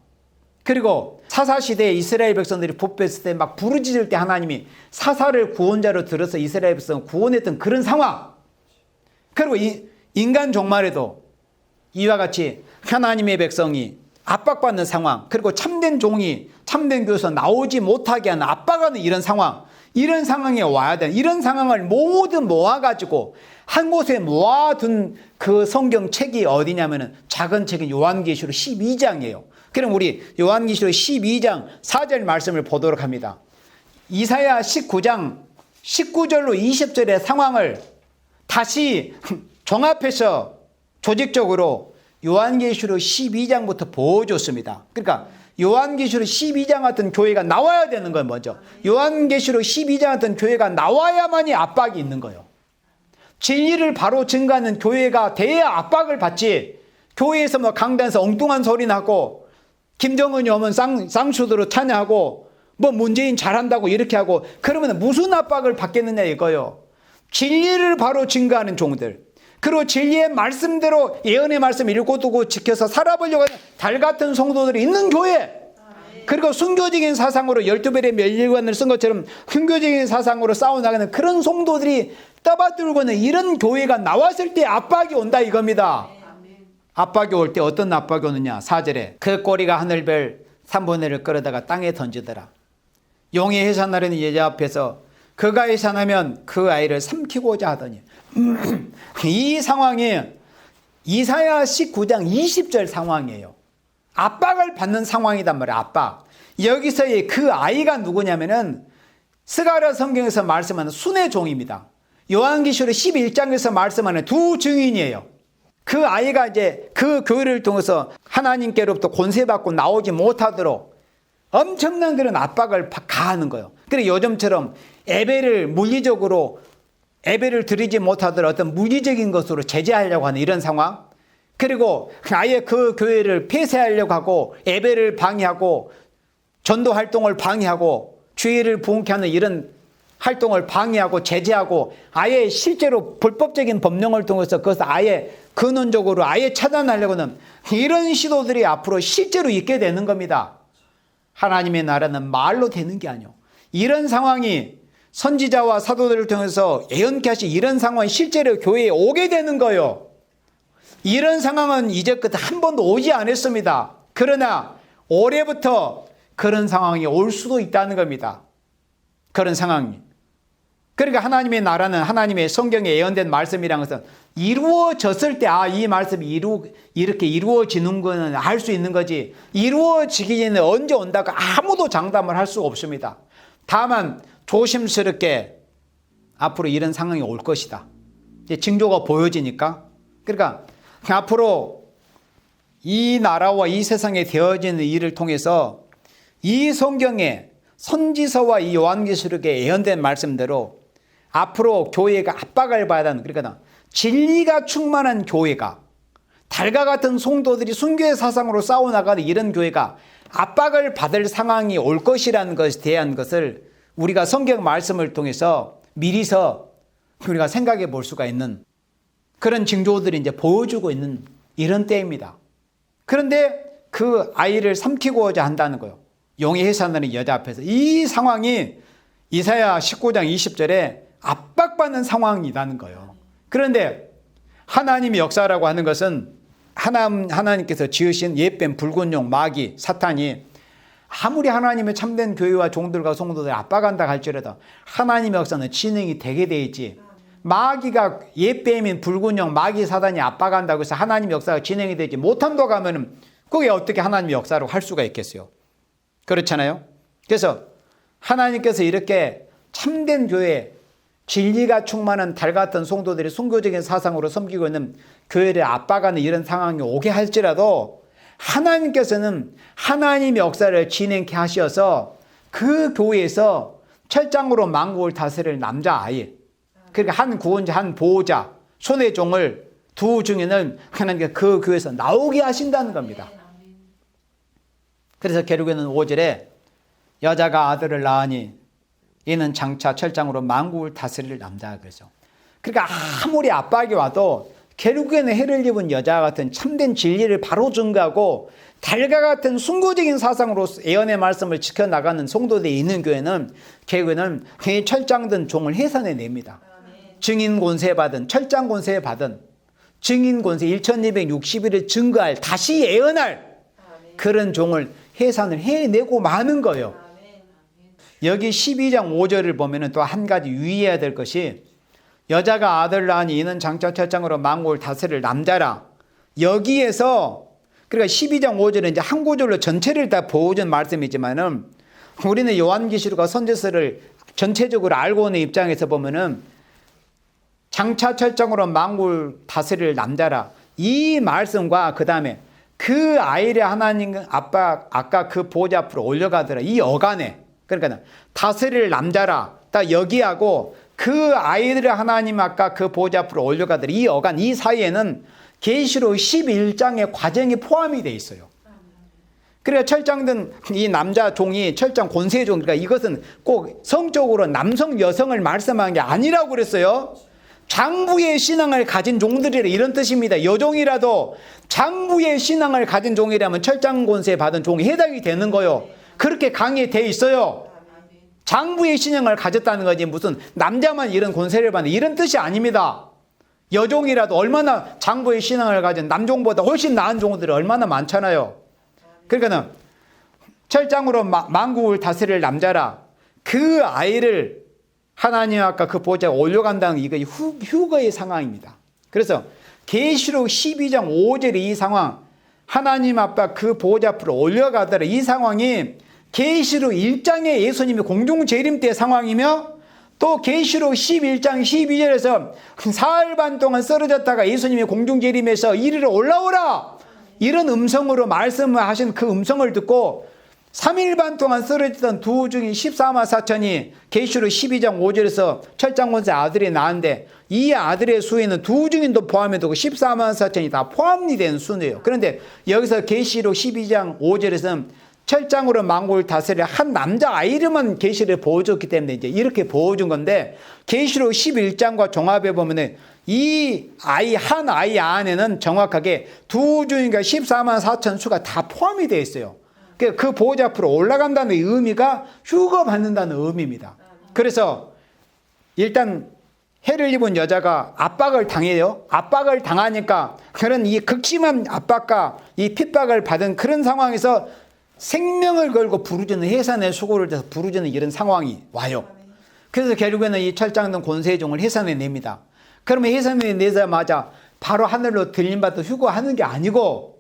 그리고 사사시대에 이스라엘 백성들이 부패했을 때 막 부르짖을 때 하나님이 사사를 구원자로 들어서 이스라엘 백성을 구원했던 그런 상황. 그리고 인간 종말에도 이와 같이 하나님의 백성이 압박받는 상황, 그리고 참된 종이 참된 교회에서 나오지 못하게 하는 압박하는 이런 상황, 이런 상황에 와야 되는, 이런 상황을 모두 모아가지고 한 곳에 모아둔 그 성경책이 어디냐면은 작은 책인 요한계시록 12장이에요. 그럼 우리 요한계시록 12장 4절 말씀을 보도록 합니다. 이사야 19장 19절로 20절의 상황을 다시 종합해서 조직적으로 요한계시록 12장부터 보여줬습니다. 그러니까 요한계시록 12장 같은 교회가 나와야 되는 거예요. 먼저 요한계시록 12장 같은 교회가 나와야만이 압박이 있는 거예요. 진리를 바로 증거하는 교회가 돼야 압박을 받지, 교회에서 강단에서 엉뚱한 소리 나고 김정은이 오면 쌍수도로 찬양하고 문재인 잘한다고 이렇게 하고 그러면 무슨 압박을 받겠느냐 이거요. 진리를 바로 증거하는 종들, 그리고 진리의 말씀대로 예언의 말씀 읽고 두고 지켜서 살아보려고 하는 달 같은 성도들이 있는 교회, 그리고 순교적인 사상으로 12별의 멸류관을 쓴 것처럼 순교적인 사상으로 싸워나가는 그런 성도들이 떠받들고는 이런 교회가 나왔을 때 압박이 온다 이겁니다. 압박이 올 때 어떤 압박이 오느냐. 4절에 그 꼬리가 하늘별 3분의 1을 끌어다가 땅에 던지더라. 용이 해산하려는 여자 앞에서 그가 해산하면 그 아이를 삼키고자 하더니 이 상황이 이사야 19장 20절 상황이에요. 압박을 받는 상황이단 말이에요. 압박. 여기서의 그 아이가 누구냐면은 스가랴 성경에서 말씀하는 순의 종입니다. 요한계시록 11장에서 말씀하는 두 증인이에요. 그 아이가 이제 그 교회를 통해서 하나님께로부터 권세받고 나오지 못하도록 엄청난 그런 압박을 가하는 거예요. 그래 요즘처럼 예배를 물리적으로 예배를 드리지 못하더라도 어떤 물리적인 것으로 제재하려고 하는 이런 상황, 그리고 아예 그 교회를 폐쇄하려고 하고 예배를 방해하고 전도 활동을 방해하고 주의를 부흥케 하는 이런 활동을 방해하고 제재하고 아예 실제로 불법적인 법령을 통해서 그것을 아예 근원적으로 아예 차단하려고 하는 이런 시도들이 앞으로 실제로 있게 되는 겁니다. 하나님의 나라는 말로 되는 게 아니에요. 이런 상황이 선지자와 사도들을 통해서 예언케 하신 이런 상황이 실제로 교회에 오게 되는 거예요. 이런 상황은 이제껏 한 번도 오지 않았습니다. 그러나 올해부터 그런 상황이 올 수도 있다는 겁니다. 그런 상황이. 그러니까 하나님의 나라는 하나님의 성경에 예언된 말씀이라는 것은 이루어졌을 때 이 말씀이 이렇게 이루어지는 것은 알 수 있는 거지, 이루어지기 전에 언제 온다고 아무도 장담을 할 수가 없습니다. 다만 조심스럽게 앞으로 이런 상황이 올 것이다. 이제 징조가 보여지니까. 그러니까 앞으로 이 나라와 이 세상에 되어지는 일을 통해서 이 성경에 선지서와 이 요한계시록에 예언된 말씀대로 앞으로 교회가 압박을 받아야 하는, 그러니까 진리가 충만한 교회가, 달과 같은 성도들이 순교의 사상으로 싸워나가는 이런 교회가 압박을 받을 상황이 올 것이라는 것에 대한 것을 우리가 성경 말씀을 통해서 미리서 우리가 생각해 볼 수가 있는 그런 징조들이 이제 보여주고 있는 이런 때입니다. 그런데 그 아이를 삼키고자 한다는 거예요. 용의 해산하는 여자 앞에서. 이 상황이 이사야 19장 20절에 압박받는 상황이라는 거예요. 그런데 하나님의 역사라고 하는 것은 하나님께서 지으신 옛뱀, 붉은 용, 마귀, 사탄이 아무리 하나님의 참된 교회와 종들과 성도들을 압박한다 할지라도 하나님의 역사는 진행이 되게 돼 있지. 마귀가 옛뱀인 붉은 용, 마귀, 사단이 압박한다고 해서 하나님의 역사가 진행이 되지 못한다고 하면 그게 어떻게 하나님의 역사로 할 수가 있겠어요? 그렇잖아요. 그래서 하나님께서 이렇게 참된 교회, 진리가 충만한 달 같은 성도들이 순교적인 사상으로 섬기고 있는 교회를 압박하는 이런 상황이 오게 할지라도 하나님께서는 하나님의 역사를 진행케 하셔서 그 교회에서 철장으로 만국을 다스릴 남자아이, 그러니까 한 구원자, 한 보호자, 손의 종을 두 중에는 하나님께서 그 교회에서 나오게 하신다는 겁니다. 그래서 결국에는 5절에 여자가 아들을 낳으니 이는 장차 철장으로 만국을 다스릴 남자가 그러죠. 그러니까 아무리 압박이 와도 결국에는 해를 입은 여자와 같은 참된 진리를 바로 증거하고 달과 같은 순고적인 사상으로 예언의 말씀을 지켜나가는 성도들이 있는 교회는 결국에는 그 철장든 종을 해산해냅니다. 증인 권세 받은, 철장 권세 받은, 증인 권세 1260일을 증거할, 다시 예언할 그런 종을 해산을 해내고 마는 거예요. 여기 12장 5절을 보면 또 한 가지 유의해야 될 것이 여자가 아들 낳으니 이는 장차 철장으로 만국을 다스릴 남자라. 여기에서 그러니까 12장 5절은 이제 한 구절로 전체를 다 보여준 말씀이지만은 우리는 요한계시록과 선지서를 전체적으로 알고 있는 입장에서 보면은 장차 철장으로 만국을 다스릴 남자라. 이 말씀과 그 다음에 그 아이를 하나님 아까 그 보좌 앞으로 올려가더라. 이 어간에 그러니까 다스릴 남자라. 딱 여기하고 그 아이들을 하나님 아까 그 보좌 앞으로 올려가더라. 이 어간 이 사이에는 계시록 11장의 과정이 포함이 되어 있어요. 그러니까 철장된 이 남자 종이 철장 권세종, 그러니까 이것은 꼭 성적으로 남성 여성을 말씀한 게 아니라고 그랬어요. 장부의 신앙을 가진 종들이라 이런 뜻입니다. 여종이라도 장부의 신앙을 가진 종이라면 철장 권세 받은 종이 해당이 되는 거예요. 그렇게 강의에 돼 있어요. 장부의 신앙을 가졌다는 거지 무슨 남자만 이런 권세를 받는 이런 뜻이 아닙니다. 여종이라도 얼마나 장부의 신앙을 가진 남종보다 훨씬 나은 종들이 얼마나 많잖아요. 그러니까 철장으로 만국을 다스릴 남자라. 그 아이를 하나님 아까 그 보좌에 올려간다는 이거 휴거의 상황입니다. 그래서 계시록 12장 5절의 이 상황, 하나님 아빠 그 보좌 앞으로 올려가더라. 이 상황이 계시록 1장의 예수님의 공중 재림 때 상황이며 또 계시록 11장 12절에서 사흘 반 동안 쓰러졌다가 예수님의 공중 재림에서 이리로 올라오라. 이런 음성으로 말씀을 하신 그 음성을 듣고 3일 반 동안 쓰러지던 두 중인 14만 4천이 계시록 12장 5절에서 철장권세 아들이 낳았는데 이 아들의 수에는 두 중인도 포함이 되고 14만 4천이 다 포함이 된 수네요. 그런데 여기서 계시록 12장 5절에서는 철장으로 만국을 다스릴 한 남자아이를만 계시를 보여줬기 때문에 이제 이렇게 보여준 건데, 계시록 11장과 종합해 보면은 이 아이, 한 아이 안에는 정확하게 두 중인가 14만 4천 수가 다 포함이 되어 있어요. 그 보호자 앞으로 올라간다는 의미가 휴거받는다는 의미입니다. 그래서 일단 해를 입은 여자가 압박을 당해요. 압박을 당하니까 그런 이 극심한 압박과 이 핍박을 받은 그런 상황에서 생명을 걸고 부르짖는, 해산의 수고를 해서 부르짖는 이런 상황이 와요. 그래서 결국에는 이 철장등 권세종을 해산해 냅니다. 그러면 해산해 내자마자 바로 하늘로 들림받아 휴거하는 게 아니고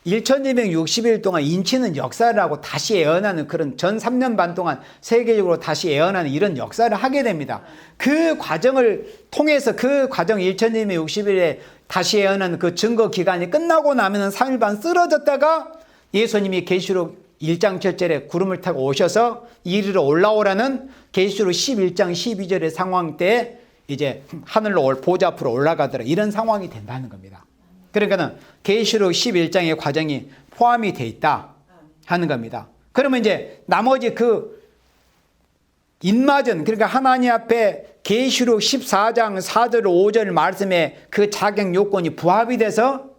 1260일 동안 인치는 역사를 하고 다시 예언하는, 그런 전 3년 반 동안 세계적으로 다시 예언하는 이런 역사를 하게 됩니다. 그 과정을 통해서, 그 과정 1260일에 다시 예언하는 그 증거 기간이 끝나고 나면은 3일 반 쓰러졌다가 예수님이 계시록 1장 7절에 구름을 타고 오셔서 이리로 올라오라는 계시록 11장 12절의 상황 때 이제 하늘로 보좌 앞으로 올라가더라, 이런 상황이 된다는 겁니다. 그러니까는 계시록 11장의 과정이 포함이 돼 있다 하는 겁니다. 그러면 이제 나머지 그 인마전, 그러니까 하나님 앞에 계시록 14장 4절 5절 말씀에 그 자격 요건이 부합이 돼서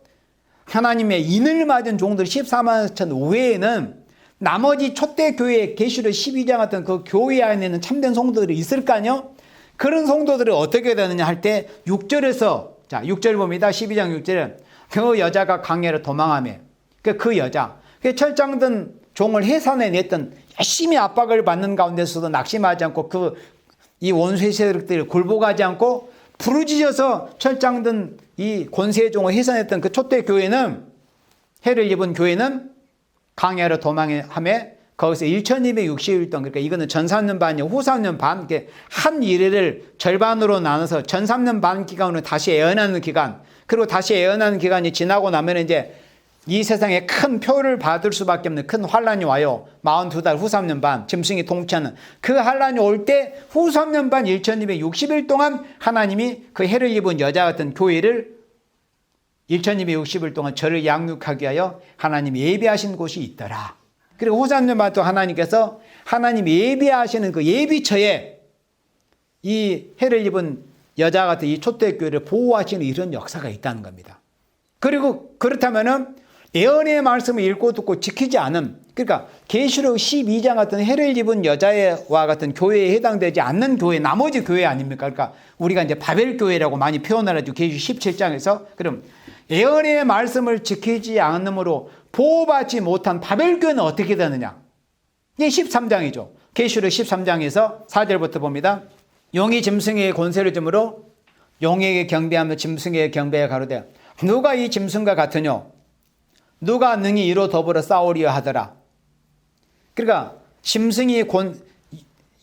하나님의 인을 맞은 종들 14만 4천 외에는 나머지 초대 교회, 계시록 12장 같은 그 교회 안에는 참된 성도들이 있을 거 아니요? 그런 성도들이 어떻게 되느냐 할 때 6절에서, 자 6절 봅니다. 12장 6절에 그 여자가 광야로 도망하며, 그 여자, 그 철장든 종을 해산해 냈던, 열심히 압박을 받는 가운데서도 낙심하지 않고 이 원수의 세력들을 굴복하지 않고 부르짖어서 철장든 이 권세종을 해산했던 그 초대 교회는, 해를 입은 교회는 광야로 도망하며 거기서 1260일 동안, 그러니까 이거는 전 3년 반이요 후 3년 반, 한 일회를 절반으로 나눠서 전 3년 반 기간으로 다시 예언하는 기간, 그리고 다시 예언하는 기간이 지나고 나면 이제 이 세상에 큰 표를 받을 수밖에 없는 큰 환란이 와요. 42달 후 3년 반, 짐승이 통치하는 그 환란이 올 때 후 3년 반 1260일 동안 하나님이 그 해를 입은 여자 같은 교회를 1260일 동안 저를 양육하기 위하여 하나님이 예비하신 곳이 있더라. 그리고 후 3년 반 또 하나님께서 하나님이 예비하시는 그 예비처에 이 해를 입은 여자 같은 이 초대교회를 보호하시는 이런 역사가 있다는 겁니다. 그리고 그렇다면은 예언의 말씀을 읽고 듣고 지키지 않은, 그러니까 계시록 12장 같은 해를 입은 여자와 같은 교회에 해당되지 않는 교회, 나머지 교회 아닙니까? 그러니까 우리가 이제 바벨 교회라고 많이 표현을 하죠. 계시록 17장에서. 그럼 예언의 말씀을 지키지 않음으로 보호받지 못한 바벨 교회는 어떻게 되느냐? 이게 13장이죠. 계시록 13장에서 4절부터 봅니다. 용이 짐승에게 권세를 주므로 용에게 경배하며 짐승에게 경배해 가로되 누가 이 짐승과 같으뇨? 누가 능히 이로 더불어 싸우리여 하더라. 그러니까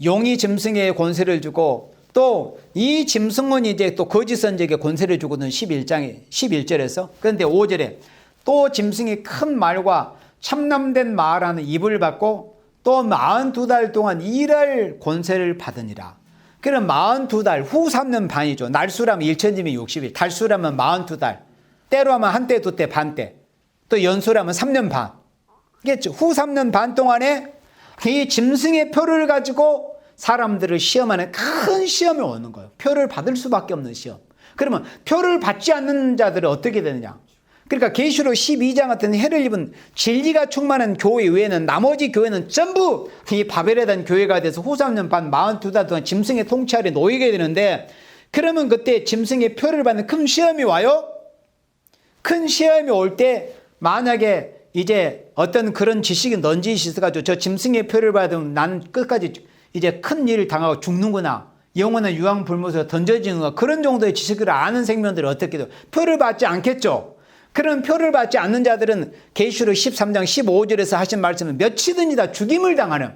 용이 짐승에게 권세를 주고 또 이 짐승은 이제 또 거짓 선지자에게 권세를 주거든. 11절에서. 그런데 5절에 또 짐승이 큰 말과 참남된 말하는 입을 받고 또 42달 동안 일할 권세를 받으니라. 그럼 42달 후 3년 반이죠. 날수라면 1260일, 달수라면 42달, 때로 하면 한때, 두때, 반때, 또 연수라면 3년 반. 이겠죠. 후 3년 반 동안에 이 짐승의 표를 가지고 사람들을 시험하는 큰 시험이 오는 거예요. 표를 받을 수밖에 없는 시험. 그러면 표를 받지 않는 자들은 어떻게 되느냐? 그러니까 계시록 12장 같은 해를 입은 진리가 충만한 교회 외에는 나머지 교회는 전부 이 바벨에 대한 교회가 돼서 후 3년 반 42달 동안 짐승의 통치 아래 놓이게 되는데, 그러면 그때 짐승의 표를 받는 큰 시험이 와요. 큰 시험이 올 때 만약에 이제 어떤 그런 지식이 넌지시 있어가지고 저 짐승의 표를 받으면 나는 끝까지 이제 큰 일을 당하고 죽는구나, 영원한 유황불못으로 던져지는구나, 그런 정도의 지식을 아는 생명들이 어떻게 돼요? 표를 받지 않겠죠. 그런 표를 받지 않는 자들은 계시록 13장 15절에서 하신 말씀은 며칠든지 다 죽임을 당하는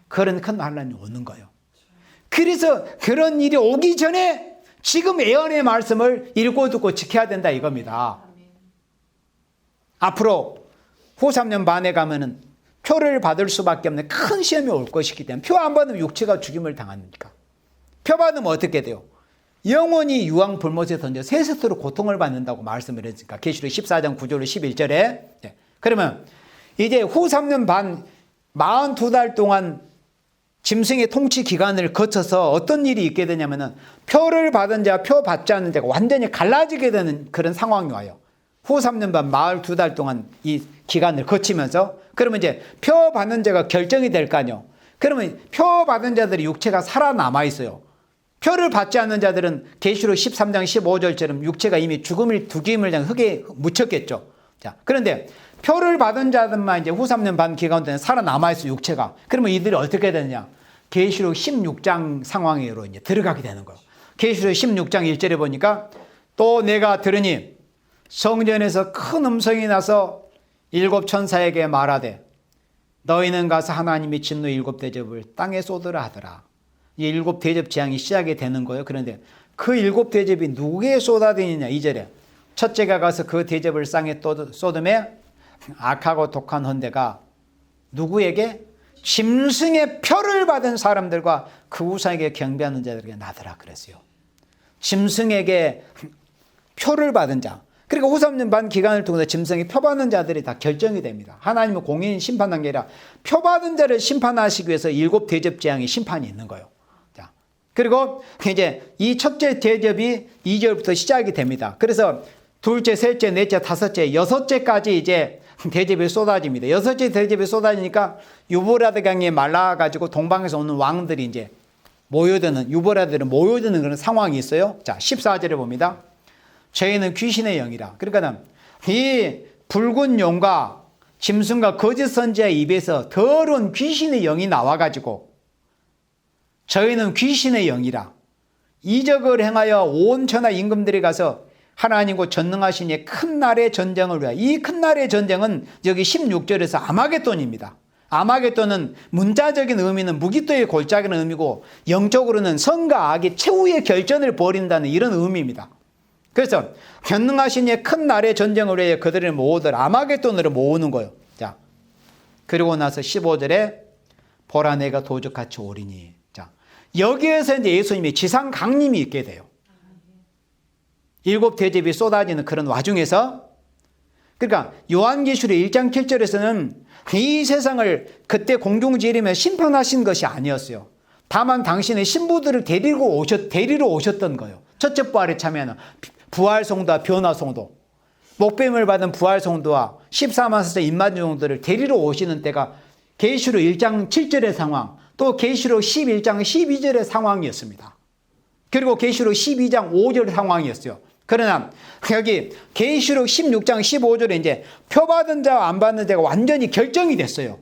그런 큰 환란이 오는 거예요. 그래서 그런 일이 오기 전에 지금 예언의 말씀을 읽고 듣고 지켜야 된다 이겁니다. 앞으로 후 3년 반에 가면은 표를 받을 수밖에 없는 큰 시험이 올 것이기 때문에 표 안 받으면 육체가 죽임을 당하니까. 표 받으면 어떻게 돼요? 영원히 유황 불못에 던져 세세토로 고통을 받는다고 말씀을 했으니까 계시록 14장 9절로 11절에. 그러면 이제 후 3년 반 42달 동안 짐승의 통치 기간을 거쳐서 어떤 일이 있게 되냐면은 표를 받은 자와 표 받지 않는 자가 완전히 갈라지게 되는 그런 상황이 와요. 후 3년 반 42달 동안 이 기간을 거치면서. 그러면 이제 표 받는 자가 결정이 될 거 아니에요. 그러면 표 받은 자들이 육체가 살아남아 있어요. 표를 받지 않는 자들은 계시록 13장 15절처럼 육체가 이미 죽음을 향해 흙에 묻혔겠죠. 자, 그런데 표를 받은 자들만 이제 후 3년 반 기간 동안 살아남아 있어 육체가. 그러면 이들이 어떻게 되느냐? 계시록 16장 상황으로 이제 들어가게 되는 거예요. 계시록 16장 1절에 보니까 또 내가 들으니 성전에서 큰 음성이 나서 7 천사에게 말하되 너희는 가서 하나님의 진노 7 대접을 땅에 쏟으라 하더라. 이 7 대접 재앙이 시작이 되는 거예요. 그런데 그 7 대접이 누구에게 쏟아지느냐? 2절에 첫째가 가서 그 대접을 땅에 쏟음에 악하고 독한 헌대가 누구에게? 짐승의 표를 받은 사람들과 그 우상에게 경배하는 자들에게 나더라 그랬어요. 짐승에게 표를 받은 자. 그러니까 후 3년 반 기간을 통해서 짐승이 표 받는 자들이 다 결정이 됩니다. 하나님은 공인 심판한 게 아니라 표 받은 자를 심판하시기 위해서 7 대접 재앙의 심판이 있는 거예요. 자, 그리고 이제 이 첫째 대접이 2절부터 시작이 됩니다. 그래서 둘째, 셋째, 넷째, 다섯째, 여섯째까지 이제 대접이 쏟아집니다. 여섯째 대접이 쏟아지니까 유보라드 강에 말라가지고 동방에서 오는 왕들이 이제 모여드는, 유보라드들은 모여드는 그런 상황이 있어요. 자, 14절에 봅니다. 저희는 귀신의 영이라. 그러니까 이 붉은 용과 짐승과 거짓 선지자의 입에서 더러운 귀신의 영이 나와가지고 저희는 귀신의 영이라. 이적을 행하여 온 천하 임금들이 가서 하나님과 전능하신 이의 큰 날의 전쟁을 위하여. 이 큰 날의 전쟁은 여기 16절에서 아마겟돈입니다. 아마겟돈은 문자적인 의미는 무기토의 골짜기는 의미고 영적으로는 선과 악이 최후의 결전을 벌인다는 이런 의미입니다. 그래서 전능하신 이의 큰 날의 전쟁을 위하여 그들을 모으더라. 아마겟돈으로 모으는 거예요. 자, 그리고 나서 15절에 보라 내가 도적같이 오리니. 자, 여기에서 이제 예수님의 지상 강림이 있게 돼요. 7 대접이 쏟아지는 그런 와중에서, 그러니까 요한계시록 1장 7절에서는 이 세상을 그때 공중지리며 심판하신 것이 아니었어요. 다만 당신의 신부들을 데리러 오셨던 거예요. 첫째 부활에 참여하는 부활성도와 변화성도, 목배임을 받은 부활성도와 14만 사자 입맞은 종들을 데리러 오시는 때가 계시록 1장 7절의 상황, 또 계시록 11장 12절의 상황이었습니다. 그리고 계시록 12장 5절 상황이었어요. 그러나 여기 계시록 16장 15절에 이제 표 받은 자와 안 받는 자가 완전히 결정이 됐어요.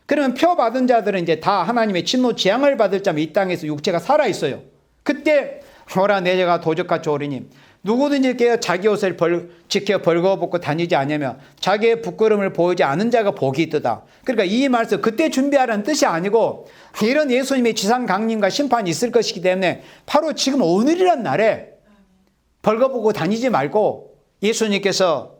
그러면 표 받은 자들은 이제 다 하나님의 진노 재앙을 받을 자면 이 땅에서 육체가 살아 있어요. 그때 보라 내 자가 도적같이 오리니 누구든지 자기 옷을 지켜 벌거벗고 다니지 않으며 자기의 부끄러움을 보이지 않은 자가 복이 있도다. 그러니까 이 말씀 그때 준비하라는 뜻이 아니고 이런 예수님의 지상 강림과 심판이 있을 것이기 때문에 바로 지금 오늘이란 날에 벌거벗고 다니지 말고 예수님께서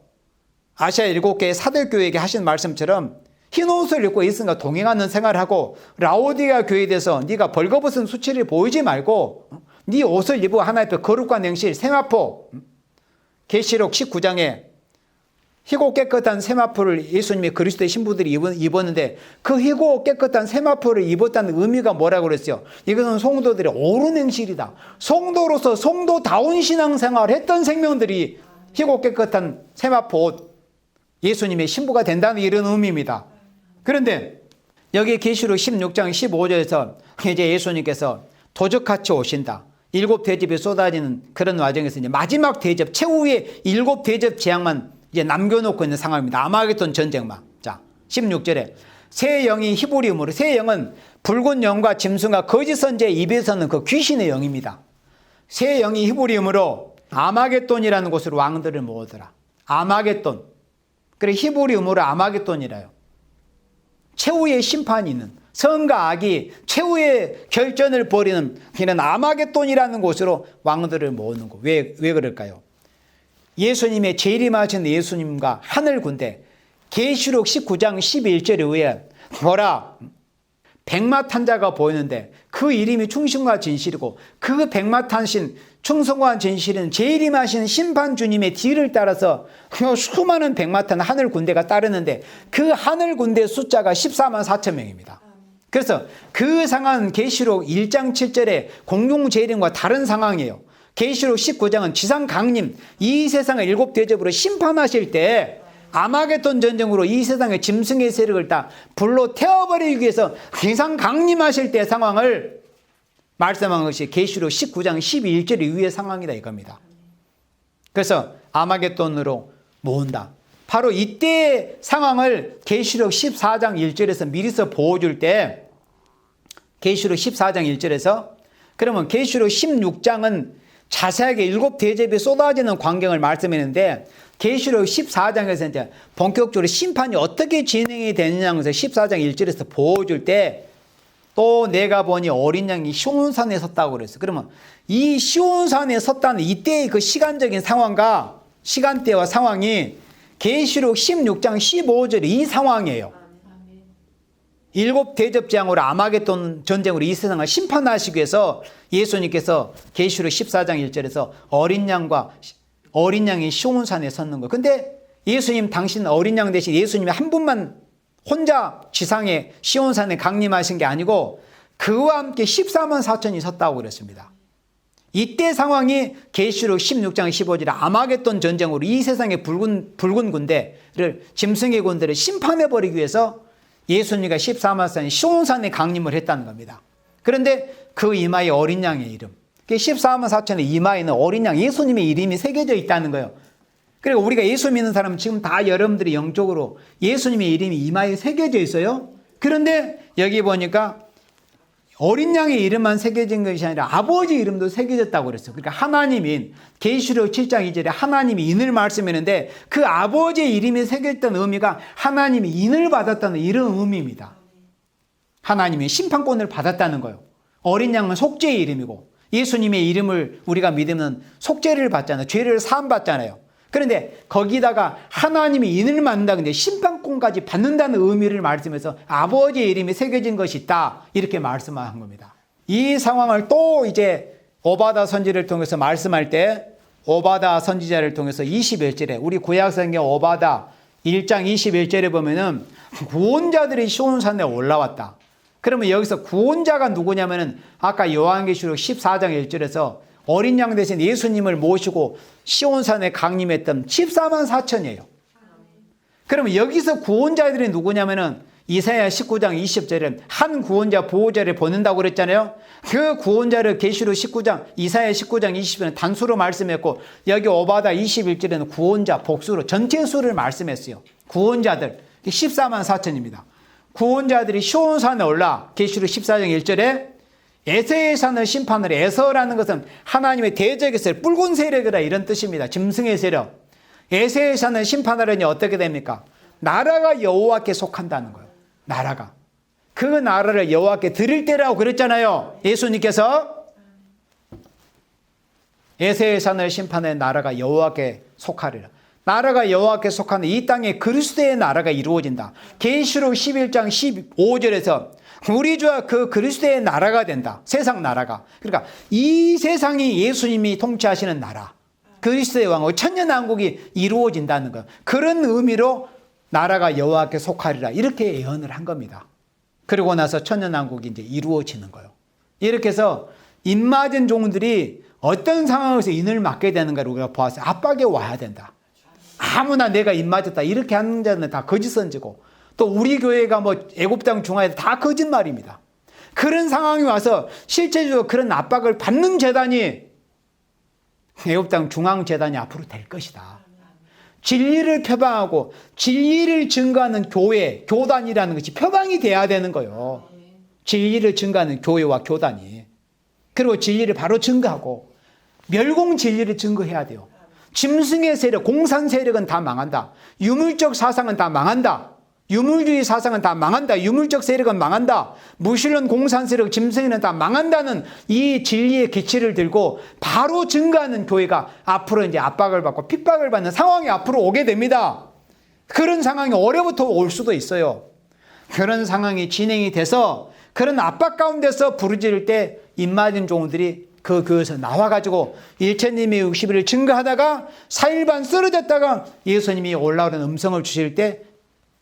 아시아 7개의 사도교회에게 하신 말씀처럼 흰 옷을 입고 예수님과 동행하는 생활을 하고 라오디가 교회에 대해서 네가 벌거벗은 수치를 보이지 말고 네 옷을 입고 하나님 앞에 거룩과 냉실 세마포, 계시록 19장에 희고 깨끗한 세마포를 예수님의 그리스도의 신부들이 입었는데 그 희고 깨끗한 세마포를 입었다는 의미가 뭐라고 그랬어요? 이것은 성도들의 옳은 행실이다. 성도로서 성도다운 신앙생활을 했던 생명들이 희고 깨끗한 세마포 옷, 예수님의 신부가 된다는 이런 의미입니다. 그런데 여기 계시록 16장 15절에서 이제 예수님께서 도적같이 오신다. 7 대접이 쏟아지는 그런 와중에서 이제 마지막 대접, 최후의 7 대접 재앙만 이제 남겨놓고 있는 상황입니다. 아마겟돈 전쟁만. 자, 16절에 새 영이 히브리음으로, 새 영은 붉은 영과 짐승과 거짓 선지자의 입에서는 그 귀신의 영입니다. 새 영이 히브리음으로 아마겟돈이라는 곳으로 왕들을 모으더라. 아마겟돈. 그래 히브리음으로 아마겟돈이라요. 최후의 심판이 있는, 선과 악이 최후의 결전을 벌이는 이런 아마겟돈이라는 곳으로 왕들을 모으는 거. 왜 그럴까요? 예수님의 재림하신 예수님과 하늘 군대, 계시록 19장 11절에 의해 보라, 백마탄 자가 보이는데 그 이름이 충성과 진실이고 그 백마탄신 충성과 진실은 재림하신 심판 주님의 뒤를 따라서 수많은 백마탄 하늘 군대가 따르는데 그 하늘 군대 숫자가 14만 4천 명입니다. 그래서 그 상황은 계시록 1장 7절에 공중 재림과 다른 상황이에요. 계시록 19장은 지상 강림, 이 세상을 7 대접으로 심판하실 때 아마겟돈 전쟁으로 이 세상의 짐승의 세력을 다 불로 태워버리기 위해서 지상 강림하실 때 상황을 말씀한 것이 계시록 19장 12절의 이후의 상황이다 이겁니다. 그래서 아마겟돈으로 모은다. 바로 이때의 상황을 계시록 14장 1절에서 미리서 보여줄 때 계시록 14장 1절에서 그러면 계시록 16장은 자세하게 7 대접이 쏟아지는 광경을 말씀했는데 계시록 14장에서 이제 본격적으로 심판이 어떻게 진행이 되느냐는 것을 14장 1절에서 보여줄 때 또 내가 보니 어린 양이 시온산에 섰다고 그랬어요. 그러면 이 시온산에 섰다는 이때의 그 시간적인 상황과 시간대와 상황이 계시록 16장 15절 이 상황이에요. 7 대접장으로 아마겟돈 전쟁으로 이 세상을 심판하시기 위해서 예수님께서 계시록 14장 1절에서 어린 양이 시온산에 섰는 거예요. 근데 예수님 당신 어린 양 대신 예수님이 한 분만 혼자 지상에 시온산에 강림하신 게 아니고 그와 함께 14만 4천이 섰다고 그랬습니다. 이때 상황이 계시록 16장 15절에 아마겟돈 전쟁으로 이 세상의 붉은 군대를 짐승의 군대를 심판해버리기 위해서 예수님과 14만 4천이 시온산에 강림을 했다는 겁니다. 그런데 그 이마에 어린 양의 이름, 14만 4천의 이마에는 어린 양 예수님의 이름이 새겨져 있다는 거예요. 그리고 우리가 예수 믿는 사람은 지금 다 여러분들이 영적으로 예수님의 이름이 이마에 새겨져 있어요. 그런데 여기 보니까 어린 양의 이름만 새겨진 것이 아니라 아버지 이름도 새겨졌다고 그랬어요. 그러니까 하나님인 계시록 7장 2절에 하나님이 인을 말씀했는데 그 아버지의 이름이 새겨졌던 의미가 하나님이 인을 받았다는 이런 의미입니다. 하나님이 심판권을 받았다는 거예요. 어린 양은 속죄의 이름이고 예수님의 이름을 우리가 믿으면 속죄를 받잖아요. 죄를 사함받잖아요. 그런데 거기다가 하나님이 인을 만든다는데 심판권까지 받는다는 의미를 말씀해서 아버지의 이름이 새겨진 것이 있다 이렇게 말씀한 겁니다. 이 상황을 또 이제 오바다 선지를 통해서 말씀할 때 오바다 선지자를 통해서 21절에 우리 구약성경 오바다 1장 21절에 보면은 구원자들이 시온산에 올라왔다. 그러면 여기서 구원자가 누구냐면은 아까 요한계시록 14장 1절에서 어린 양 대신 예수님을 모시고 시온산에 강림했던 14만 4천이에요. 그러면 여기서 구원자들이 누구냐면은 이사야 19장 20절에 한 구원자 보호자를 보낸다고 그랬잖아요. 그 구원자를 계시록 19장 이사야 19장 20절은 단수로 말씀했고 여기 오바다 21절에는 구원자 복수로 전체 수를 말씀했어요. 구원자들 14만 4천입니다. 구원자들이 시온산에 올라 계시록 14장 1절에 에서의 산을 심판을 에서라는 것은 하나님의 대적의 세력, 붉은 세력이라 이런 뜻입니다. 짐승의 세력. 에서의 산을 심판하려니 어떻게 됩니까? 나라가 여호와께 속한다는 거예요. 나라가. 그 나라를 여호와께 드릴 때라고 그랬잖아요. 예수님께서 에서의 산을 심판해 나라가 여호와께 속하리라. 나라가 여호와께 속하는 이 땅에 그리스도의 나라가 이루어진다. 계시록 11장 15절에서 우리 주와 그 그리스도의 나라가 된다. 세상 나라가. 그러니까 이 세상이 예수님이 통치하시는 나라. 그리스도의 왕국 천년왕국이 이루어진다는 것. 그런 의미로 나라가 여호와께 속하리라. 이렇게 예언을 한 겁니다. 그러고 나서 천년왕국이 이제 이루어지는 거예요. 이렇게 해서 입맞은 종들이 어떤 상황에서 인을 맞게 되는가를 우리가 보았어요. 압박에 와야 된다. 아무나 내가 입맞았다. 이렇게 하는 자는 다 거짓 선지고 또 우리 교회가 뭐 애굽 땅 중화에서 다 거짓말입니다. 그런 상황이 와서 실제적으로 그런 압박을 받는 재단이 애굽 땅 중앙재단이 앞으로 될 것이다. 진리를 표방하고 진리를 증거하는 교회, 교단이라는 것이 표방이 돼야 되는 거예요. 진리를 증거하는 교회와 교단이. 그리고 진리를 바로 증거하고 멸공 진리를 증거해야 돼요. 짐승의 세력, 공산 세력은 다 망한다. 유물적 사상은 다 망한다. 유물주의 사상은 다 망한다. 유물적 세력은 망한다. 무신론 공산 세력 짐승이는 다 망한다는 이 진리의 기치를 들고 바로 증거하는 교회가 앞으로 이제 압박을 받고 핍박을 받는 상황이 앞으로 오게 됩니다. 그런 상황이 올해부터 올 수도 있어요. 그런 상황이 진행이 돼서 그런 압박 가운데서 부르짖을 때 입맞은 종들이 그 교회에서 나와가지고 1260일을 증거하다가 4일 반 쓰러졌다가 예수님이 올라오는 음성을 주실 때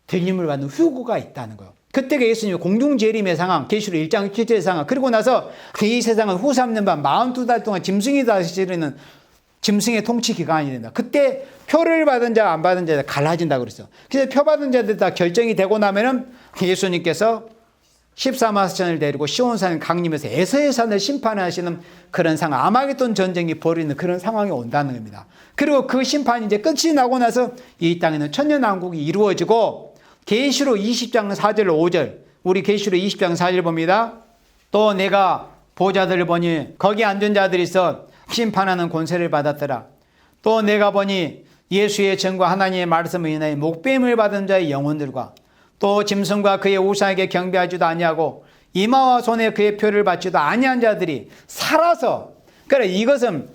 들림을 받는 후고가 있다는 거예요. 그때가 예수님의 공중재림의 상황, 계시록 1장 7절의 상황, 그리고 나서 이 세상은 후 3년 반 42달 동안 짐승이 다스리는 짐승의 통치 기간이 된다. 그때 표를 받은 자, 안 받은 자가 갈라진다고 그랬어요. 그래서 표 받은 자들 다 결정이 되고 나면은 예수님께서 14마스천을 데리고 시온산 강림에서 에서의 산을 심판하시는 그런 상황, 아마겟돈 전쟁이 벌이는 그런 상황이 온다는 겁니다. 그리고 그 심판이 이제 끝이 나고 나서 이 땅에는 천년왕국이 이루어지고 계시록 20장 4절 5절, 우리 계시록 20장 4절 봅니다. 또 내가 보좌들을 보니 거기 앉은 자들이 있어 심판하는 권세를 받았더라. 또 내가 보니 예수의 증과 하나님의 말씀을 인하여 목배임을 받은 자의 영혼들과 또 짐승과 그의 우상에게 경배하지도 아니하고 이마와 손에 그의 표를 받지도 아니한 자들이 살아서, 그래 이것은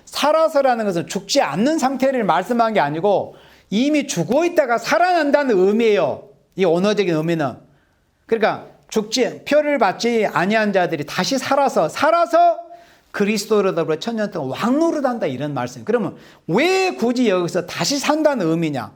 살아서라는 것은 죽지 않는 상태를 말씀한 게 아니고 이미 죽어 있다가 살아난다는 의미예요. 이 언어적인 의미는. 그러니까 표를 받지 아니한 자들이 다시 살아서 그리스도로 더불어 천년 동안 왕노릇한다 이런 말씀. 그러면 왜 굳이 여기서 다시 산다는 의미냐?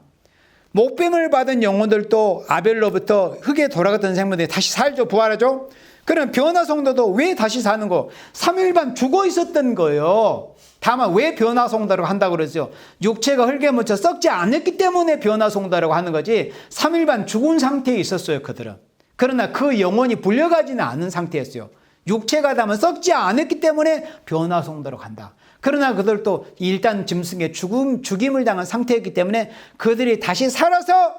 목뱀을 받은 영혼들도 아벨로부터 흙에 돌아갔던 생물들이 다시 살죠. 부활하죠. 그럼 변화성도도 왜 다시 사는 거? 3일 반 죽어 있었던 거예요. 다만 왜 변화성도라고 한다고 그러죠? 육체가 흙에 묻혀 썩지 않았기 때문에 변화성도라고 하는 거지 3일 반 죽은 상태에 있었어요. 그들은. 그러나 그 영혼이 불려가지는 않은 상태였어요. 육체가 다면 썩지 않았기 때문에 변화성도로 간다. 그러나 그들도 일단 짐승의 죽임을 당한 상태였기 때문에 그들이 다시 살아서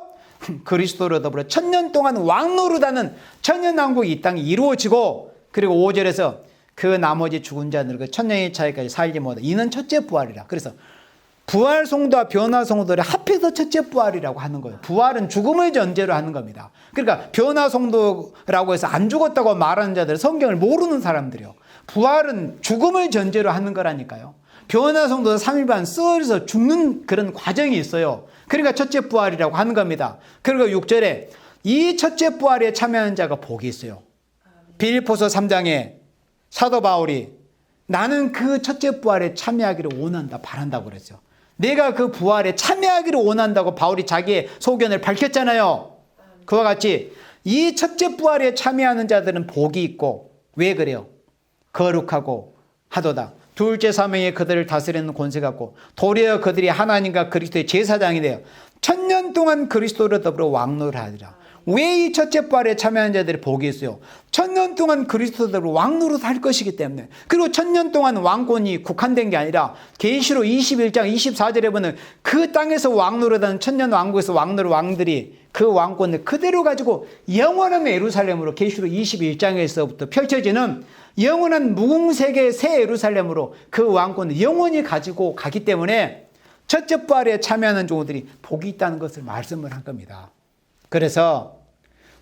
그리스도로 더불어 천년 동안 왕노릇하는 천년왕국이 이 땅에 이루어지고, 그리고 5절에서 그 나머지 죽은 자들 그 천년의 차이까지 살지 못하다. 이는 첫째 부활이라. 그래서 부활 성도와 변화 성도를 합해서 첫째 부활이라고 하는 거예요. 부활은 죽음을 전제로 하는 겁니다. 그러니까 변화 성도라고 해서 안 죽었다고 말하는 자들은 성경을 모르는 사람들이요. 부활은 죽음을 전제로 하는 거라니까요. 변화 성도는 3일 반 썰어서 죽는 그런 과정이 있어요. 그러니까 첫째 부활이라고 하는 겁니다. 그리고 6절에 이 첫째 부활에 참여하는 자가 복이 있어요. 빌립보서 3장에 사도 바울이 나는 그 첫째 부활에 참여하기를 원한다, 바란다고 그랬죠. 내가 그 부활에 참여하기를 원한다고 바울이 자기의 소견을 밝혔잖아요. 그와 같이 이 첫째 부활에 참여하는 자들은 복이 있고, 왜 그래요? 거룩하고 하도다. 둘째 사명에 그들을 다스리는 권세가 있고 도리어 그들이 하나님과 그리스도의 제사장이 되어 천년 동안 그리스도로 더불어 왕노릇하리라. 왜 이 첫째 부활에 참여하는 자들이 복이 있어요? 천년 동안 그리스도로 왕노릇 할 것이기 때문에. 그리고 천년 동안 왕권이 국한된 게 아니라 계시록 21장 24절에 보면 그 땅에서 왕노릇하는 천년 왕국에서 왕노릇 왕들이 그 왕권을 그대로 가지고 영원한 예루살렘으로 계시록 21장에서부터 펼쳐지는 영원한 무궁세계의 새 예루살렘으로 그 왕권을 영원히 가지고 가기 때문에 첫째 부활에 참여하는 종들이 복이 있다는 것을 말씀을 한 겁니다. 그래서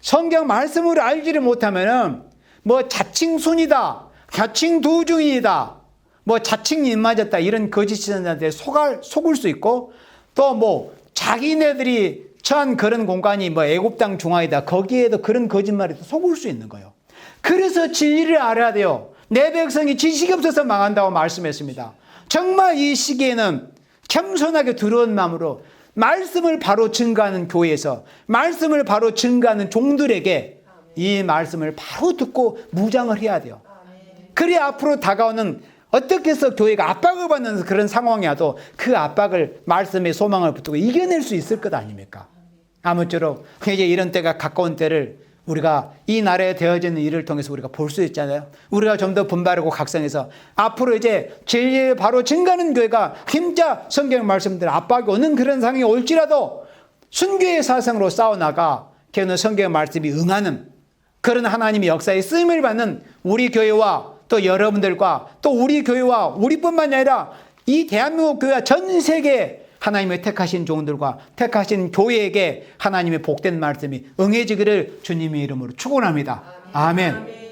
성경 말씀을 알지를 못하면은 뭐 자칭 순이다, 자칭 두중이다, 뭐 자칭 입맞았다 이런 거짓 신자들한테 속을 수 있고, 또 뭐 자기네들이 처한 그런 공간이 뭐 애굽 땅 중앙이다, 거기에도 그런 거짓말에 속을 수 있는 거예요. 그래서 진리를 알아야 돼요. 내 백성이 지식이 없어서 망한다고 말씀했습니다. 정말 이 시기에는 겸손하게 들어온 마음으로 말씀을 바로 증거하는 교회에서 말씀을 바로 증거하는 종들에게 이 말씀을 바로 듣고 무장을 해야 돼요. 그래야 앞으로 다가오는 어떻게 해서 교회가 압박을 받는 그런 상황이 와도 그 압박을 말씀의 소망을 붙들고 이겨낼 수 있을 것 아닙니까? 아무쪼록 이제 이런 때가 가까운 때를 우리가 이 나라에 되어지는 일을 통해서 우리가 볼 수 있잖아요. 우리가 좀 더 분발하고 각성해서 앞으로 이제 진리를 바로 증거하는 교회가 힘자 성경 말씀대로 압박이 오는 그런 상황이 올지라도 순교의 사상으로 싸워나가 걔는 성경 말씀이 응하는 그런 하나님의 역사에 쓰임을 받는 우리 교회와 또 여러분들과 또 우리 교회와 우리뿐만이 아니라 이 대한민국 교회와 전 세계 하나님의 택하신 종들과 택하신 교회에게 하나님의 복된 말씀이 응해지기를 주님의 이름으로 축원합니다. 아멘.